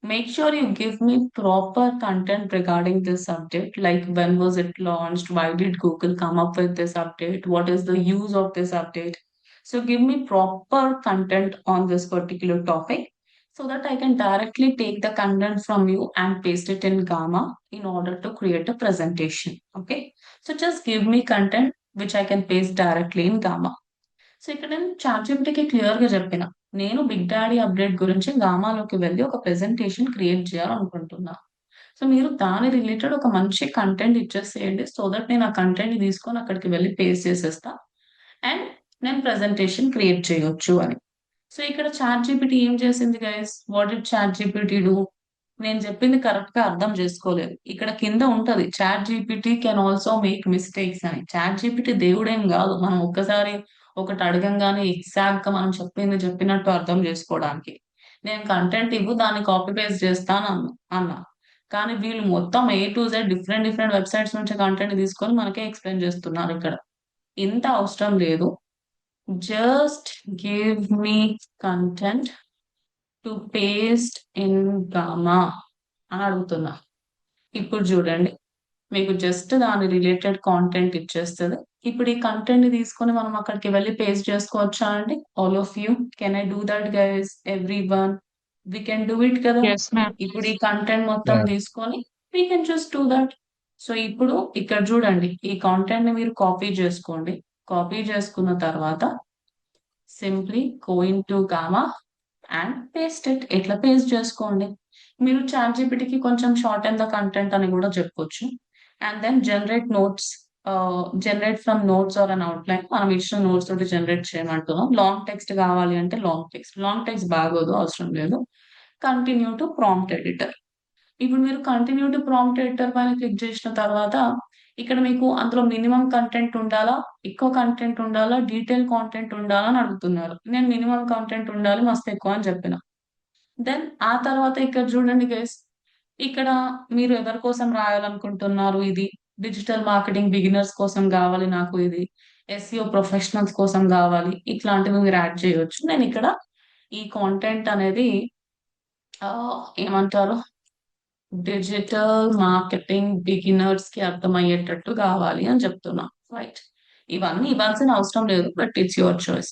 Make sure you give me proper content regarding this update, like when was it launched, why did Google come up with this update, what is the use of this update. So give me proper content on this particular topic so that I can directly take the content from you and paste it in Gamma in order to create a presentation. Okay, so just give me content which I can paste directly in Gamma. So ఇక్కడ నేను చాట్‌జీపీటీకి క్లియర్ గా చెప్పిన నేను బిగ్ డాడీ అప్డేట్ గురించి గామాలోకి వెళ్ళి ఒక ప్రెజెంటేషన్ క్రియేట్ చేయాలనుకుంటున్నా. సో మీరు దాని రిలేటెడ్ ఒక మంచి కంటెంట్ ఇచ్చేసేయండి, సో దట్ నేను ఆ కంటెంట్ ని తీసుకొని అక్కడికి వెళ్ళి పేస్ట్ చేసేస్తా అండ్ నేను ప్రెజెంటేషన్ క్రియేట్ చేయొచ్చు అని. సో ఇక్కడ చాట్ జీపీటీ ఏం చేసింది guys? What did ChatGPT do? నేను చెప్పింది కరెక్ట్ గా అర్థం చేసుకోలేదు. ఇక్కడ కింద ఉంటది ChatGPT can also make mistakes అని. చాట్ జీపీటీ దేవుడేం కాదు, మనం ఒక్కసారి ఒకటి అడగంగానే ఎగ్జాక్ట్ గా మనం చెప్పింది చెప్పినట్టు అర్థం చేసుకోవడానికి. నేను కంటెంట్ ఇవ్వు దాన్ని కాపీ పేస్ట్ చేస్తాను అన్నా. కానీ వీళ్ళు మొత్తం A to Z different different websites నుంచి కంటెంట్ తీసుకొని మనకే ఎక్స్ప్లెయిన్ చేస్తున్నారు ఇక్కడ. ఇంత అవసరం లేదు. Just give me content to paste in Gamma అని అడుగుతున్నా. ఇప్పుడు చూడండి, మీకు జస్ట్ దాని రిలేటెడ్ కాంటెంట్ ఇచ్చేస్తుంది. ఇప్పుడు ఈ కంటెంట్ ని తీసుకొని మనం అక్కడికి వెళ్ళి పేస్ట్ చేసుకోవచ్చా అండి? All of you, can I do that guys? Every one, we can do it కదా. Yes, ma'am. ఇప్పుడు ఈ కంటెంట్ మొత్తం Yeah. తీసుకొని we can just do that. So ఇప్పుడు ఇక్కడ చూడండి, ఈ కాంటెంట్ ని మీరు కాపీ చేసుకోండి. కాపీ చేసుకున్న తర్వాత simply go into Gamma and paste it. ఇట్లా పేస్ట్ చేసుకోండి. మీరు ChatGPT కొంచెం షార్ట్ అండ్ ద కంటెంట్ అని కూడా చెప్పొచ్చు. And then generate from notes or an outline. మనం ఇచ్చిన నోట్స్ తోటి జనరేట్ చేయమంటున్నాం. లాంగ్ టెక్స్ట్ కావాలి అంటే లాంగ్ టెక్స్ట్ బాగోదు, అవసరం లేదు. Continue to prompt editor. ఇప్పుడు మీరు కంటిన్యూ టు ప్రాంప్ట్ ఎడిటర్ పైన క్లిక్ చేసిన తర్వాత ఇక్కడ మీకు అందులో మినిమం కంటెంట్ ఉండాలా, ఎక్కువ కంటెంట్ ఉండాలా, డీటెయిల్ కాంటెంట్ ఉండాలా అని అడుగుతున్నారు. నేను మినిమం కంటెంట్ ఉండాలి, మస్తు ఎక్కువ అని చెప్పిన. దెన్ ఆ తర్వాత ఇక్కడ చూడండి గైస్, ఇక్కడ మీరు ఎవరి కోసం రాయాలనుకుంటున్నారు, ఇది డిజిటల్ మార్కెటింగ్ బిగినర్స్ కోసం కావాలి నాకు, ఇది SEO ప్రొఫెషనల్స్ కోసం కావాలి, ఇట్లాంటివి మీరు యాడ్ చేయవచ్చు. నేను ఇక్కడ ఈ కాంటెంట్ అనేది ఏమంటారు, డిజిటల్ మార్కెటింగ్ బిగినర్స్ కి అర్థమయ్యేటట్టు కావాలి అని చెప్తున్నా. రైట్, ఇవన్నీ ఇవ్వాల్సిన అవసరం లేదు, but it's your choice.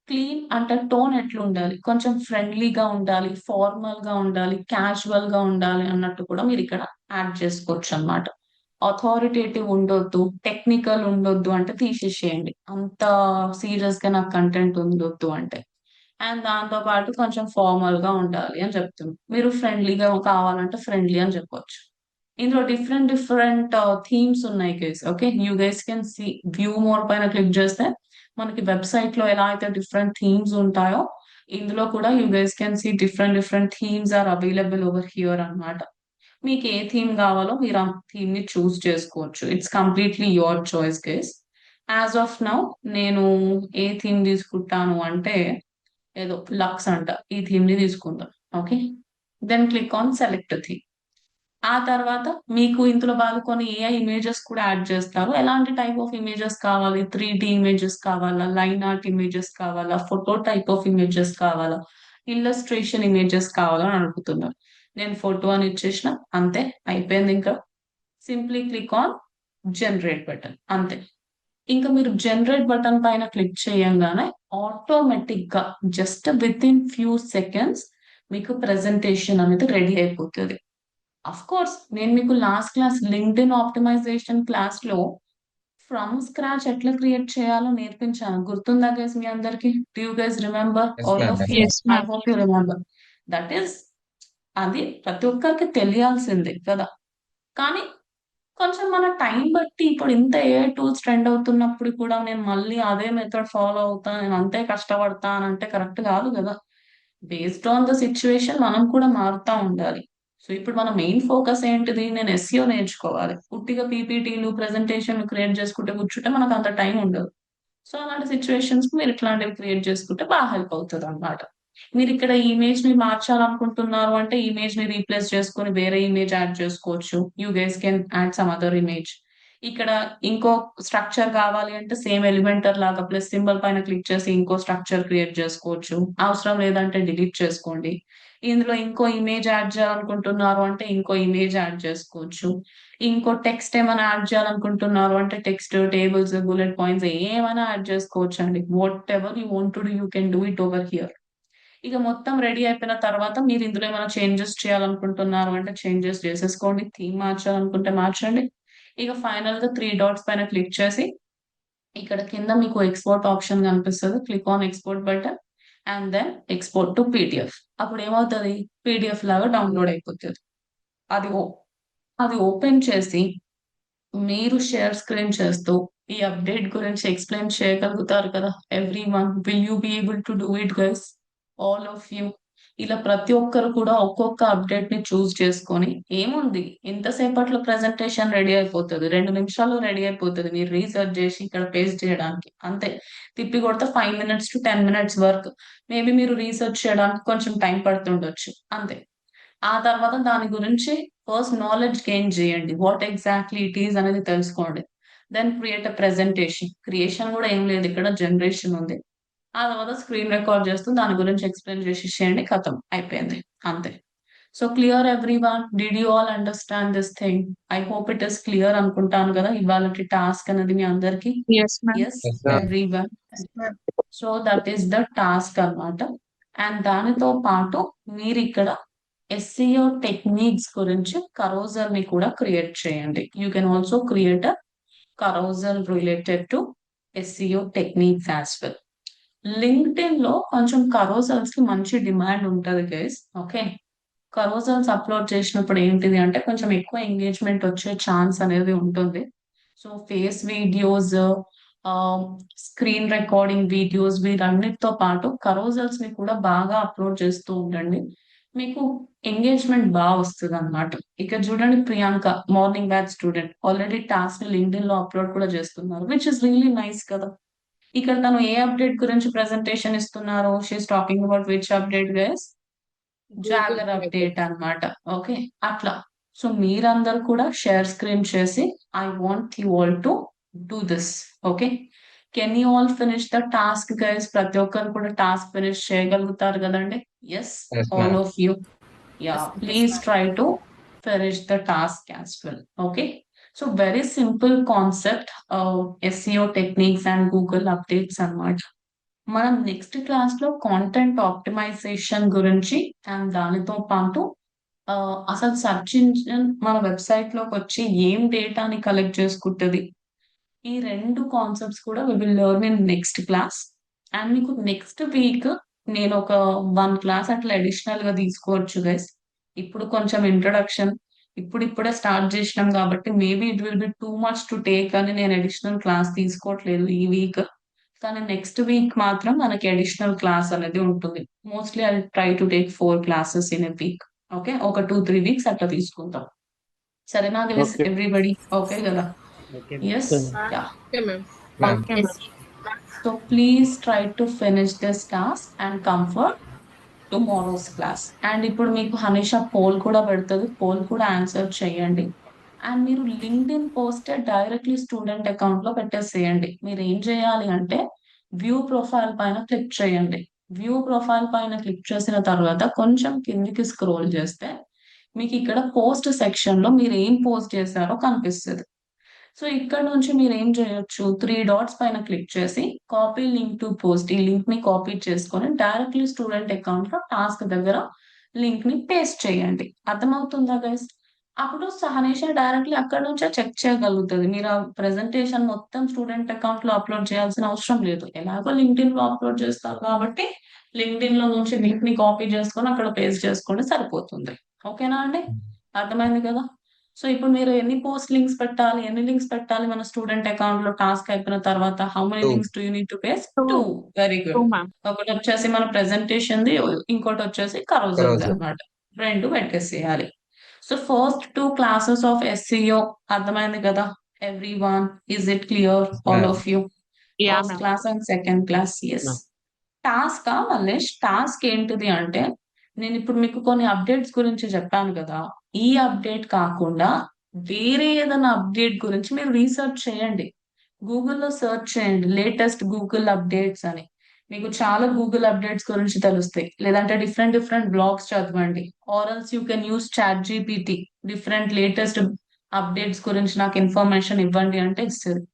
Clean అంటే టోన్ ఎట్లా ఉండాలి, కొంచెం ఫ్రెండ్లీగా ఉండాలి, ఫార్మల్ గా ఉండాలి, క్యాజువల్ గా ఉండాలి అన్నట్టు కూడా మీరు ఇక్కడ యాడ్ చేసుకోవచ్చు అన్నమాట. అథారిటేటివ్ ఉండొద్దు, టెక్నికల్ ఉండొద్దు అంటే తీసేసేయండి, అంత సీరియస్ గా నాకు కంటెంట్ ఉండొద్దు అంటే. అండ్ దాంతో పాటు కొంచెం ఫార్మల్ గా ఉండాలి అని చెప్తుంది. మీరు ఫ్రెండ్లీగా కావాలంటే ఫ్రెండ్లీ అని చెప్పొచ్చు. ఇందులో డిఫరెంట్ డిఫరెంట్ థీమ్స్ ఉన్నాయి guys. Okay, you guys can see view more పైన క్లిక్ చేస్తే మనకి వెబ్సైట్ లో ఎలా అయితే డిఫరెంట్ థీమ్స్ ఉంటాయో, ఇందులో కూడా you guys can see different different themes are available over here అన్నమాట. మీకు ఏ థీమ్ కావాలో మీరు ఆ థీమ్ ని చూస్ చేసుకోవచ్చు. It's completely your choice guys. As of now నేను ఏ థీమ్ తీసుకుంటాను అంటే ఏదో లక్స్ అంట, ఈ థీమ్ ని తీసుకుందాం. Okay, then click on select theme. ఆ తర్వాత మీకు ఇందులో వాళ్ళు కొన్ని AI ఇమేజెస్ కూడా యాడ్ చేస్తారు. ఎలాంటి టైప్ ఆఫ్ ఇమేజెస్ కావాలి, 3D ఇమేజెస్ కావాలా, లైన్ ఆర్ట్ ఇమేజెస్ కావాలా, ఫోటో టైప్ ఆఫ్ ఇమేజెస్ కావాలా, ఇల్లస్ట్రేషన్ ఇమేజెస్ కావాలా అని అడుగుతున్నారు. నేను ఫోటో అని ఇచ్చేసిన, అంతే అయిపోయింది. ఇంకా simply click on generate button, అంతే. ఇంకా మీరు జనరేట్ బటన్ పైన క్లిక్ చేయంగానే ఆటోమేటిక్ గా just within few seconds మీకు ప్రెజెంటేషన్ అనేది రెడీ అయిపోతుంది. అఫ్ కోర్స్ నేను మీకు last class LinkedIn optimisation class లో ఫ్రమ్ స్క్రాచ్ ఎట్లా క్రియేట్ చేయాలో నేర్పించాను, గుర్తుందా గైస్ మీ అందరికి? Do you guys remember? Yes, all ma'am. Of Yes, you, Yes, I ma'am. Hope you remember. That is, అది ప్రతి ఒక్కరికి తెలియాల్సిందే కదా. కానీ కొంచెం మన టైం బట్టి ఇప్పుడు ఇంత AI టూల్స్ ట్రెండ్ అవుతున్నప్పుడు కూడా నేను మళ్ళీ అదే మెథడ్ ఫాలో అవుతా, నేను అంతే కష్టపడతా అని అంటే కరెక్ట్ కాదు కదా. బేస్డ్ ఆన్ ద సిచ్యువేషన్ మనం కూడా మారుతా ఉండాలి. సో ఇప్పుడు మన మెయిన్ ఫోకస్ ఏంటిది, నేను SEO నేర్చుకోవాలి. ఉట్టిగా PPTలు ప్రెజెంటేషన్లు క్రియేట్ చేసుకుంటే కూర్చుంటే మనకు అంత టైం ఉండదు. సో అలాంటి సిచ్యువేషన్స్ మీరు ఇట్లాంటివి క్రియేట్ చేసుకుంటే బాగా హెల్ప్ అవుతుంది అన్నమాట. మీరు ఇక్కడ ఇమేజ్ ని మార్చాలనుకుంటున్నారు అంటే ఇమేజ్ ని రీప్లేస్ చేసుకొని వేరే ఇమేజ్ యాడ్ చేసుకోవచ్చు. You guys can add some other image. ఇక్కడ ఇంకో స్ట్రక్చర్ కావాలి అంటే సేమ్ ఎలిమెంటర్ లాగా ప్లస్ సింబల్ పైన క్లిక్ చేసి ఇంకో స్ట్రక్చర్ క్రియేట్ చేసుకోవచ్చు. అవసరం లేదంటే డిలీట్ చేసుకోండి. ఇందులో ఇంకో ఇమేజ్ యాడ్ చేయాలనుకుంటున్నారు అంటే ఇంకో ఇమేజ్ యాడ్ చేసుకోవచ్చు. ఇంకో టెక్స్ట్ ఏమైనా యాడ్ చేయాలనుకుంటున్నారు అంటే టెక్స్ట్, టేబుల్స్, బుల్లెట్ పాయింట్స్ ఏమైనా యాడ్ చేసుకోవచ్చు అండి. What ever you want to do you can do it over here. ఇక మొత్తం రెడీ అయిపోయిన తర్వాత మీరు ఇందులో ఏమైనా చేంజెస్ చేయాలనుకుంటున్నారు అంటే చేంజెస్ చేసేసుకోండి. థీమ్ మార్చాలనుకుంటే మార్చండి. ఇక ఫైనల్ గా 3 డాట్స్ పైన క్లిక్ చేసి ఇక్కడ కింద మీకు ఎక్స్పోర్ట్ ఆప్షన్ కనిపిస్తుంది. Click on export button and then export to PDF. అప్పుడు ఏమవుతుంది, PDF లాగా డౌన్లోడ్ అయిపోతుంది. అది ఓపెన్ చేసి మీరు షేర్ స్క్రీన్ చేస్తూ ఈ అప్డేట్ గురించి ఎక్స్ప్లెయిన్ చేయగలుగుతారు కదా. Every one, will you be able to do it guys? All of you. ఇలా ప్రతి ఒక్కరు కూడా ఒక్కొక్క అప్డేట్ ని చూస్ చేసుకొని ఏముంది ఇంతసేపట్లో ప్రెజెంటేషన్ రెడీ అయిపోతుంది, 2 నిమిషాల్లో రెడీ అయిపోతుంది. మీరు రీసెర్చ్ చేసి ఇక్కడ పేస్ట్ చేయడానికి అంతే. తిప్పి కొడితే 5 minutes to 10 minutes work. Maybe మీరు రీసెర్చ్ చేయడానికి కొంచెం టైం పడుతుండొచ్చు అంతే. ఆ తర్వాత దాని గురించి ఫస్ట్ నాలెడ్జ్ గెయిన్ చేయండి, వాట్ ఎగ్జాక్ట్లీ ఇట్ ఈస్ అనేది తెలుసుకోండి. Then create a presentation. Creation కూడా ఏం లేదు, ఇక్కడ జనరేషన్ ఉంది. ఆ తర్వాత స్క్రీన్ రికార్డ్ చేస్తూ దాని గురించి ఎక్స్ప్లెయిన్ చేసి చేయండి, కథం అయిపోయింది అంతే. So clear every one, did you all understand this thing? I hope it is clear అనుకుంటాను కదా ఇవాళ టాస్క్ అనేది మీ అందరికి. Yes, ma'am. Yes Yes, ma'am. Every one. So that is the task అన్నమాట. అండ్ దానితో పాటు మీరు ఇక్కడ SEO టెక్నిక్స్ గురించి carousel ని కూడా క్రియేట్ చేయండి. You can also create a carousel related to SEO techniques as well. LinkedIn లో కొంచెం carousels కి మంచి డిమాండ్ ఉంటది గైస్. ఓకే, carousels అప్లోడ్ చేసినప్పుడు ఏంటిది అంటే కొంచెం ఎక్కువ ఎంగేజ్మెంట్ వచ్చే ఛాన్స్ అనేది ఉంటుంది. So face videos, screen recording videos వీటన్నిటితో పాటు carousels ని కూడా బాగా అప్లోడ్ చేస్తూ ఉండండి. మీకు ఎంగేజ్మెంట్ బాగా వస్తుంది అనమాట. ఇక్కడ చూడండి, Priyanka morning batch student already task ని లింక్డ్ఇన్ లో అప్లోడ్ కూడా చేస్తున్నారు, విచ్ ఇస్ రియలీ నైస్ కదా. ఇక్కడ తను ఏ అప్డేట్ గురించి ప్రెజెంటేషన్ ఇస్తున్నారు? She is talking about which update guys? Jagger update అన్నమాట. ఓకే, అట్లా. సో మీరందరూ కూడా షేర్ స్క్రీన్ చేసి I want you all to do this. Okay, can you all finish the task guys? ప్రతి ఒక్కరు కూడా టాస్క్ ఫినిష్ చేయగలుగుతారు కదండి? Yes, Yes, all ma'am. Of you. Yeah, please try to finish the task as well. Okay. So very simple concept of SEO techniques and Google updates అన్నమాట. మనం నెక్స్ట్ క్లాస్ లో కాంటెంట్ ఆప్టిమైజేషన్ గురించి అండ్ దానితో పాటు అసలు సెర్చ్ ఇంజిన్ మన వెబ్సైట్ లోకి వచ్చి ఏం డేటాని కలెక్ట్ చేసుకుంటుంది, ఈ 2 కాన్సెప్ట్స్ కూడా we will learn in next class. And మీకు నెక్స్ట్ వీక్ నేను ఒక 1 క్లాస్ అట్లా అడిషనల్ గా తీసుకోవచ్చు గైస్. ఇప్పుడు కొంచెం ఇంట్రొడక్షన్ ఇప్పుడే స్టార్ట్ చేసినాం కాబట్టి maybe it will be too much to take అని నేను అడిషనల్ క్లాస్ తీసుకోవట్లేదు ఈ వీక్. కానీ నెక్స్ట్ వీక్ మాత్రం మనకి అడిషనల్ క్లాస్ అనేది ఉంటుంది. Mostly I try to take 4 classes in a week. Okay, ఒక 2-3 weeks అట్లా తీసుకుంటాం. సరేనా గైస్? Okay. ఎవ్రీబడి ఓకే కదా? Okay. Yes, yeah. Okay, ma'am. Ma'am. Okay, ma'am. So please try to finish this task and come for tomorrow's class. And ఇప్పుడు మీకు హనీషా పోల్ కూడా పెడుతుంది, పోల్ కూడా ఆన్సర్ చేయండి. అండ్ మీరు LinkedIn post directly student account లో పెట్టేసేయండి. మీరు ఏం చేయాలి అంటే వ్యూ ప్రొఫైల్ పైన క్లిక్ చేయండి. వ్యూ ప్రొఫైల్ పైన క్లిక్ చేసిన తర్వాత కొంచెం కిందికి స్క్రోల్ చేస్తే మీకు ఇక్కడ పోస్ట్ సెక్షన్ లో మీరు ఏం పోస్ట్ చేశారో కనిపిస్తుంది. సో ఇక్కడ నుంచి మీరు ఏం చేయొచ్చు, 3 dots పైన క్లిక్ చేసి కాపీ లింక్ టు పోస్ట్, ఈ లింక్ ని కాపీ చేసుకొని డైరెక్ట్లీ స్టూడెంట్ అకౌంట్ లో టాస్క్ దగ్గర లింక్ ని పేస్ట్ చేయండి. అర్థమవుతుందా గైస్? అప్పుడు హనీష డైరెక్ట్లీ అక్కడ నుంచే చెక్ చేయగలుగుతుంది. మీరు ఆ ప్రెజెంటేషన్ మొత్తం స్టూడెంట్ అకౌంట్ లో అప్లోడ్ చేయాల్సిన అవసరం లేదు. ఎలాగో లింక్డ్ఇన్ లో అప్లోడ్ చేస్తారు కాబట్టి లింక్డ్ఇన్ లో నుంచి లింక్ ని కాపీ చేసుకొని అక్కడ పేస్ట్ చేసుకొని సరిపోతుంది. ఓకేనా అండి? అర్థమైంది కదా? సో ఇప్పుడు మీరు ఎన్ని పోస్ట్ లింక్స్ పెట్టాలి, ఎన్ని లింక్స్ పెట్టాలి మన స్టూడెంట్ అకౌంట్ లో టాస్క్ అయిపోయిన తర్వాత? How many 2. Links do you need to paste? 2. Very good. 2, ma'am. ఒకటి వచ్చేసి మన ప్రెజెంటేషన్ ది, ఇంకోటి వచ్చేసి carousel Carousel. అన్నమాట. 2 పెట్టేసేయాలి. So first 2 classes of SEO అర్థమైంది కదా every one? Is it clear all Ma'am. Of you? Yeah, first ma'am. Class and second class. Yes. Ma'am. Task Mallesh, task ఏంటిది అంటే నేను ఇప్పుడు మీకు కొన్ని అప్డేట్స్ గురించి చెప్పాను కదా, ఈ అప్డేట్ కాకుండా వేరే ఏదైనా అప్డేట్ గురించి మీరు రీసెర్చ్ చేయండి. గూగుల్లో సెర్చ్ చేయండి లేటెస్ట్ గూగుల్ అప్డేట్స్ అని. మీకు చాలా గూగుల్ అప్డేట్స్ గురించి తెలుస్తాయి. లేదంటే డిఫరెంట్ బ్లాగ్స్ చదవండి. URLs you can use ChatGPT. Different latest updates గురించి నాకు ఇన్ఫర్మేషన్ ఇవ్వండి అంటే ఇస్తుంది.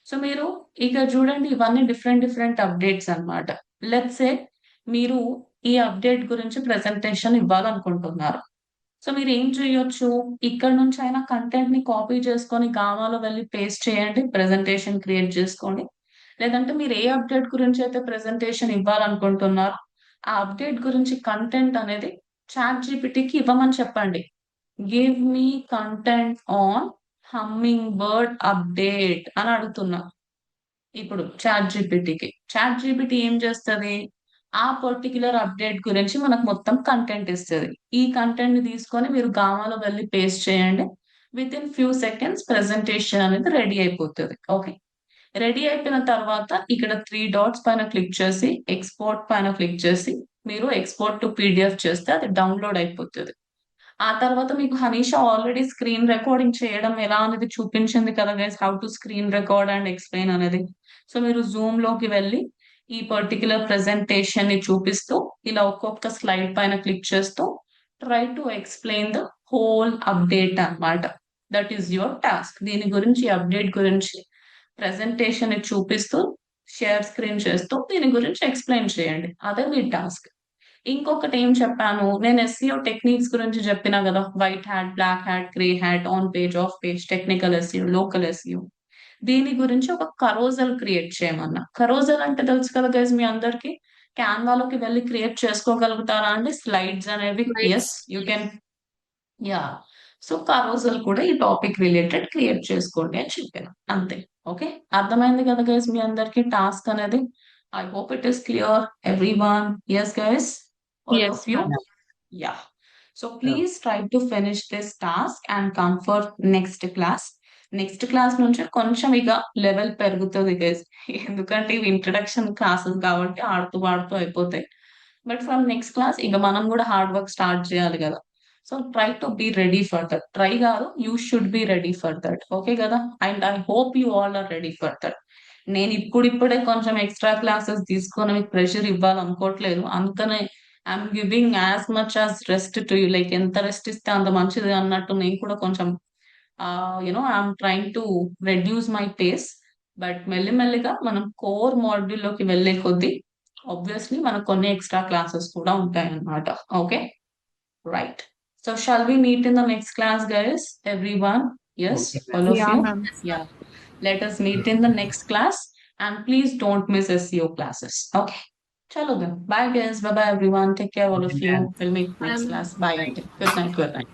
సో మీరు ఇక చూడండి, ఇవన్నీ డిఫరెంట్ అప్డేట్స్ అన్నమాట. లెట్స్ సే మీరు ఈ అప్డేట్ గురించి ప్రెజెంటేషన్ ఇవ్వాలనుకుంటున్నారు. సో మీరు ఏం చేయొచ్చు, ఇక్కడ నుంచి అయినా కంటెంట్ ని కాపీ చేసుకొని గామాలో వెళ్ళి పేస్ట్ చేయండి, ప్రెజెంటేషన్ క్రియేట్ చేసుకోండి. లేదంటే మీరు ఏ అప్డేట్ గురించి అయితే ప్రెజెంటేషన్ ఇవ్వాలనుకుంటున్నారో ఆ అప్డేట్ గురించి కంటెంట్ అనేది ChatGPTకి ఇవ్వమని చెప్పండి. Give me content on humming bird update అని అడుగుతున్నా ఇప్పుడు ChatGPTకి. ChatGPT ఏం చేస్తుంది, ఆ పర్టిక్యులర్ అప్డేట్ గురించి మనకు మొత్తం కంటెంట్ ఇస్తుంది. ఈ కంటెంట్ ని తీసుకొని మీరు గామాలో వెళ్ళి పేస్ట్ చేయండి. With in few seconds presentation అనేది రెడీ అయిపోతుంది. ఓకే, రెడీ అయిపోయిన తర్వాత ఇక్కడ 3 డాట్స్ పైన క్లిక్ చేసి ఎక్స్పోర్ట్ పైన క్లిక్ చేసి మీరు ఎక్స్పోర్ట్ టు పీడిఎఫ్ చేస్తే అది డౌన్లోడ్ అయిపోతుంది. ఆ తర్వాత మీకు హనీషా ఆల్రెడీ స్క్రీన్ రికార్డింగ్ చేయడం ఎలా అనేది చూపించింది కదా guys, how to screen record and explain అనేది. సో మీరు జూమ్ లోకి వెళ్ళి ఈ పర్టికులర్ ప్రెజెంటేషన్ ని చూపిస్తూ ఇలా ఒక్కొక్క స్లైడ్ పైన క్లిక్ చేస్తూ try to explain the whole update అన్నమాట. That is your task. దీని గురించి అప్డేట్ గురించి ప్రెజెంటేషన్ ని చూపిస్తూ షేర్ స్క్రీన్ చేస్తూ దీని గురించి ఎక్స్ప్లెయిన్ చేయండి. అదే మీ టాస్క్. ఇంకొకటి ఏం చెప్పాను, నేను ఎస్సీఓ టెక్నిక్స్ గురించి చెప్పినా కదా, white hat, black hat, grey hat, on page, off page, technical SEO, local SEO. దీని గురించి ఒక కరోజల్ క్రియేట్ చేయమన్నా. కరోజల్ అంటే తెలుసు కదా గైస్ మీ అందరికి, క్యాన్వాలోకి వెళ్ళి క్రియేట్ చేసుకోగలుగుతారా అండి స్లైడ్స్ అనేవి? Yes you can. Yeah, so carousel కూడా ఈ టాపిక్ రిలేటెడ్ క్రియేట్ చేసుకోండి అని చెప్పాను, అంతే. ఓకే, అర్థమైంది కదా గైస్ మీ అందరికి టాస్క్ అనేది? I hope it is clear every one. Yes guys, all Yes, of you? ma'am. Yeah. So please try to finish this task and come for next class. Next class నుంచి కొంచెం ఇక లెవెల్ పెరుగుతుంది గైస్, ఎందుకంటే ఇవి ఇంట్రడక్షన్ క్లాసెస్ కాబట్టి ఆడుతూ పాడుతూ అయిపోతాయి. బట్ ఫ్రమ్ నెక్స్ట్ క్లాస్ ఇక మనం కూడా హార్డ్ వర్క్ స్టార్ట్ చేయాలి కదా. So try to be ready for that. Try కాదు, you should be ready for that. Okay కదా, and I hope you all are ready for that. నేను ఇప్పుడిప్పుడే కొంచెం ఎక్స్ట్రా క్లాసెస్ తీసుకొని మీకు ప్రెషర్ ఇవ్వాలనుకోవట్లేదు, అందుకనే I'm giving as much as rest to you. Like ఎంత రెస్ట్ ఇస్తే అంత మంచిది అన్నట్టు నేను కూడా కొంచెం I'm trying to reduce my pace. But మెల్లిమెల్లిగా మనం కోర్ మాడ్యూల్ లోకి వెళ్ళే కొద్దీ ఆబ్వియస్లీ మనకు కొన్ని ఎక్స్ట్రా క్లాసెస్ కూడా ఉంటాయి అన్నమాట. Okay, right. So shall we meet in the next class guys, everyone? Yes, Okay. all of Yeah, you? ma'am. Yeah. Let us meet in the next class and please don't miss SEO classes. Okay. Chalo then. Bye guys. Bye bye everyone. Take care all of you. We'll meet next Bye. class. Bye. Good night. Good night.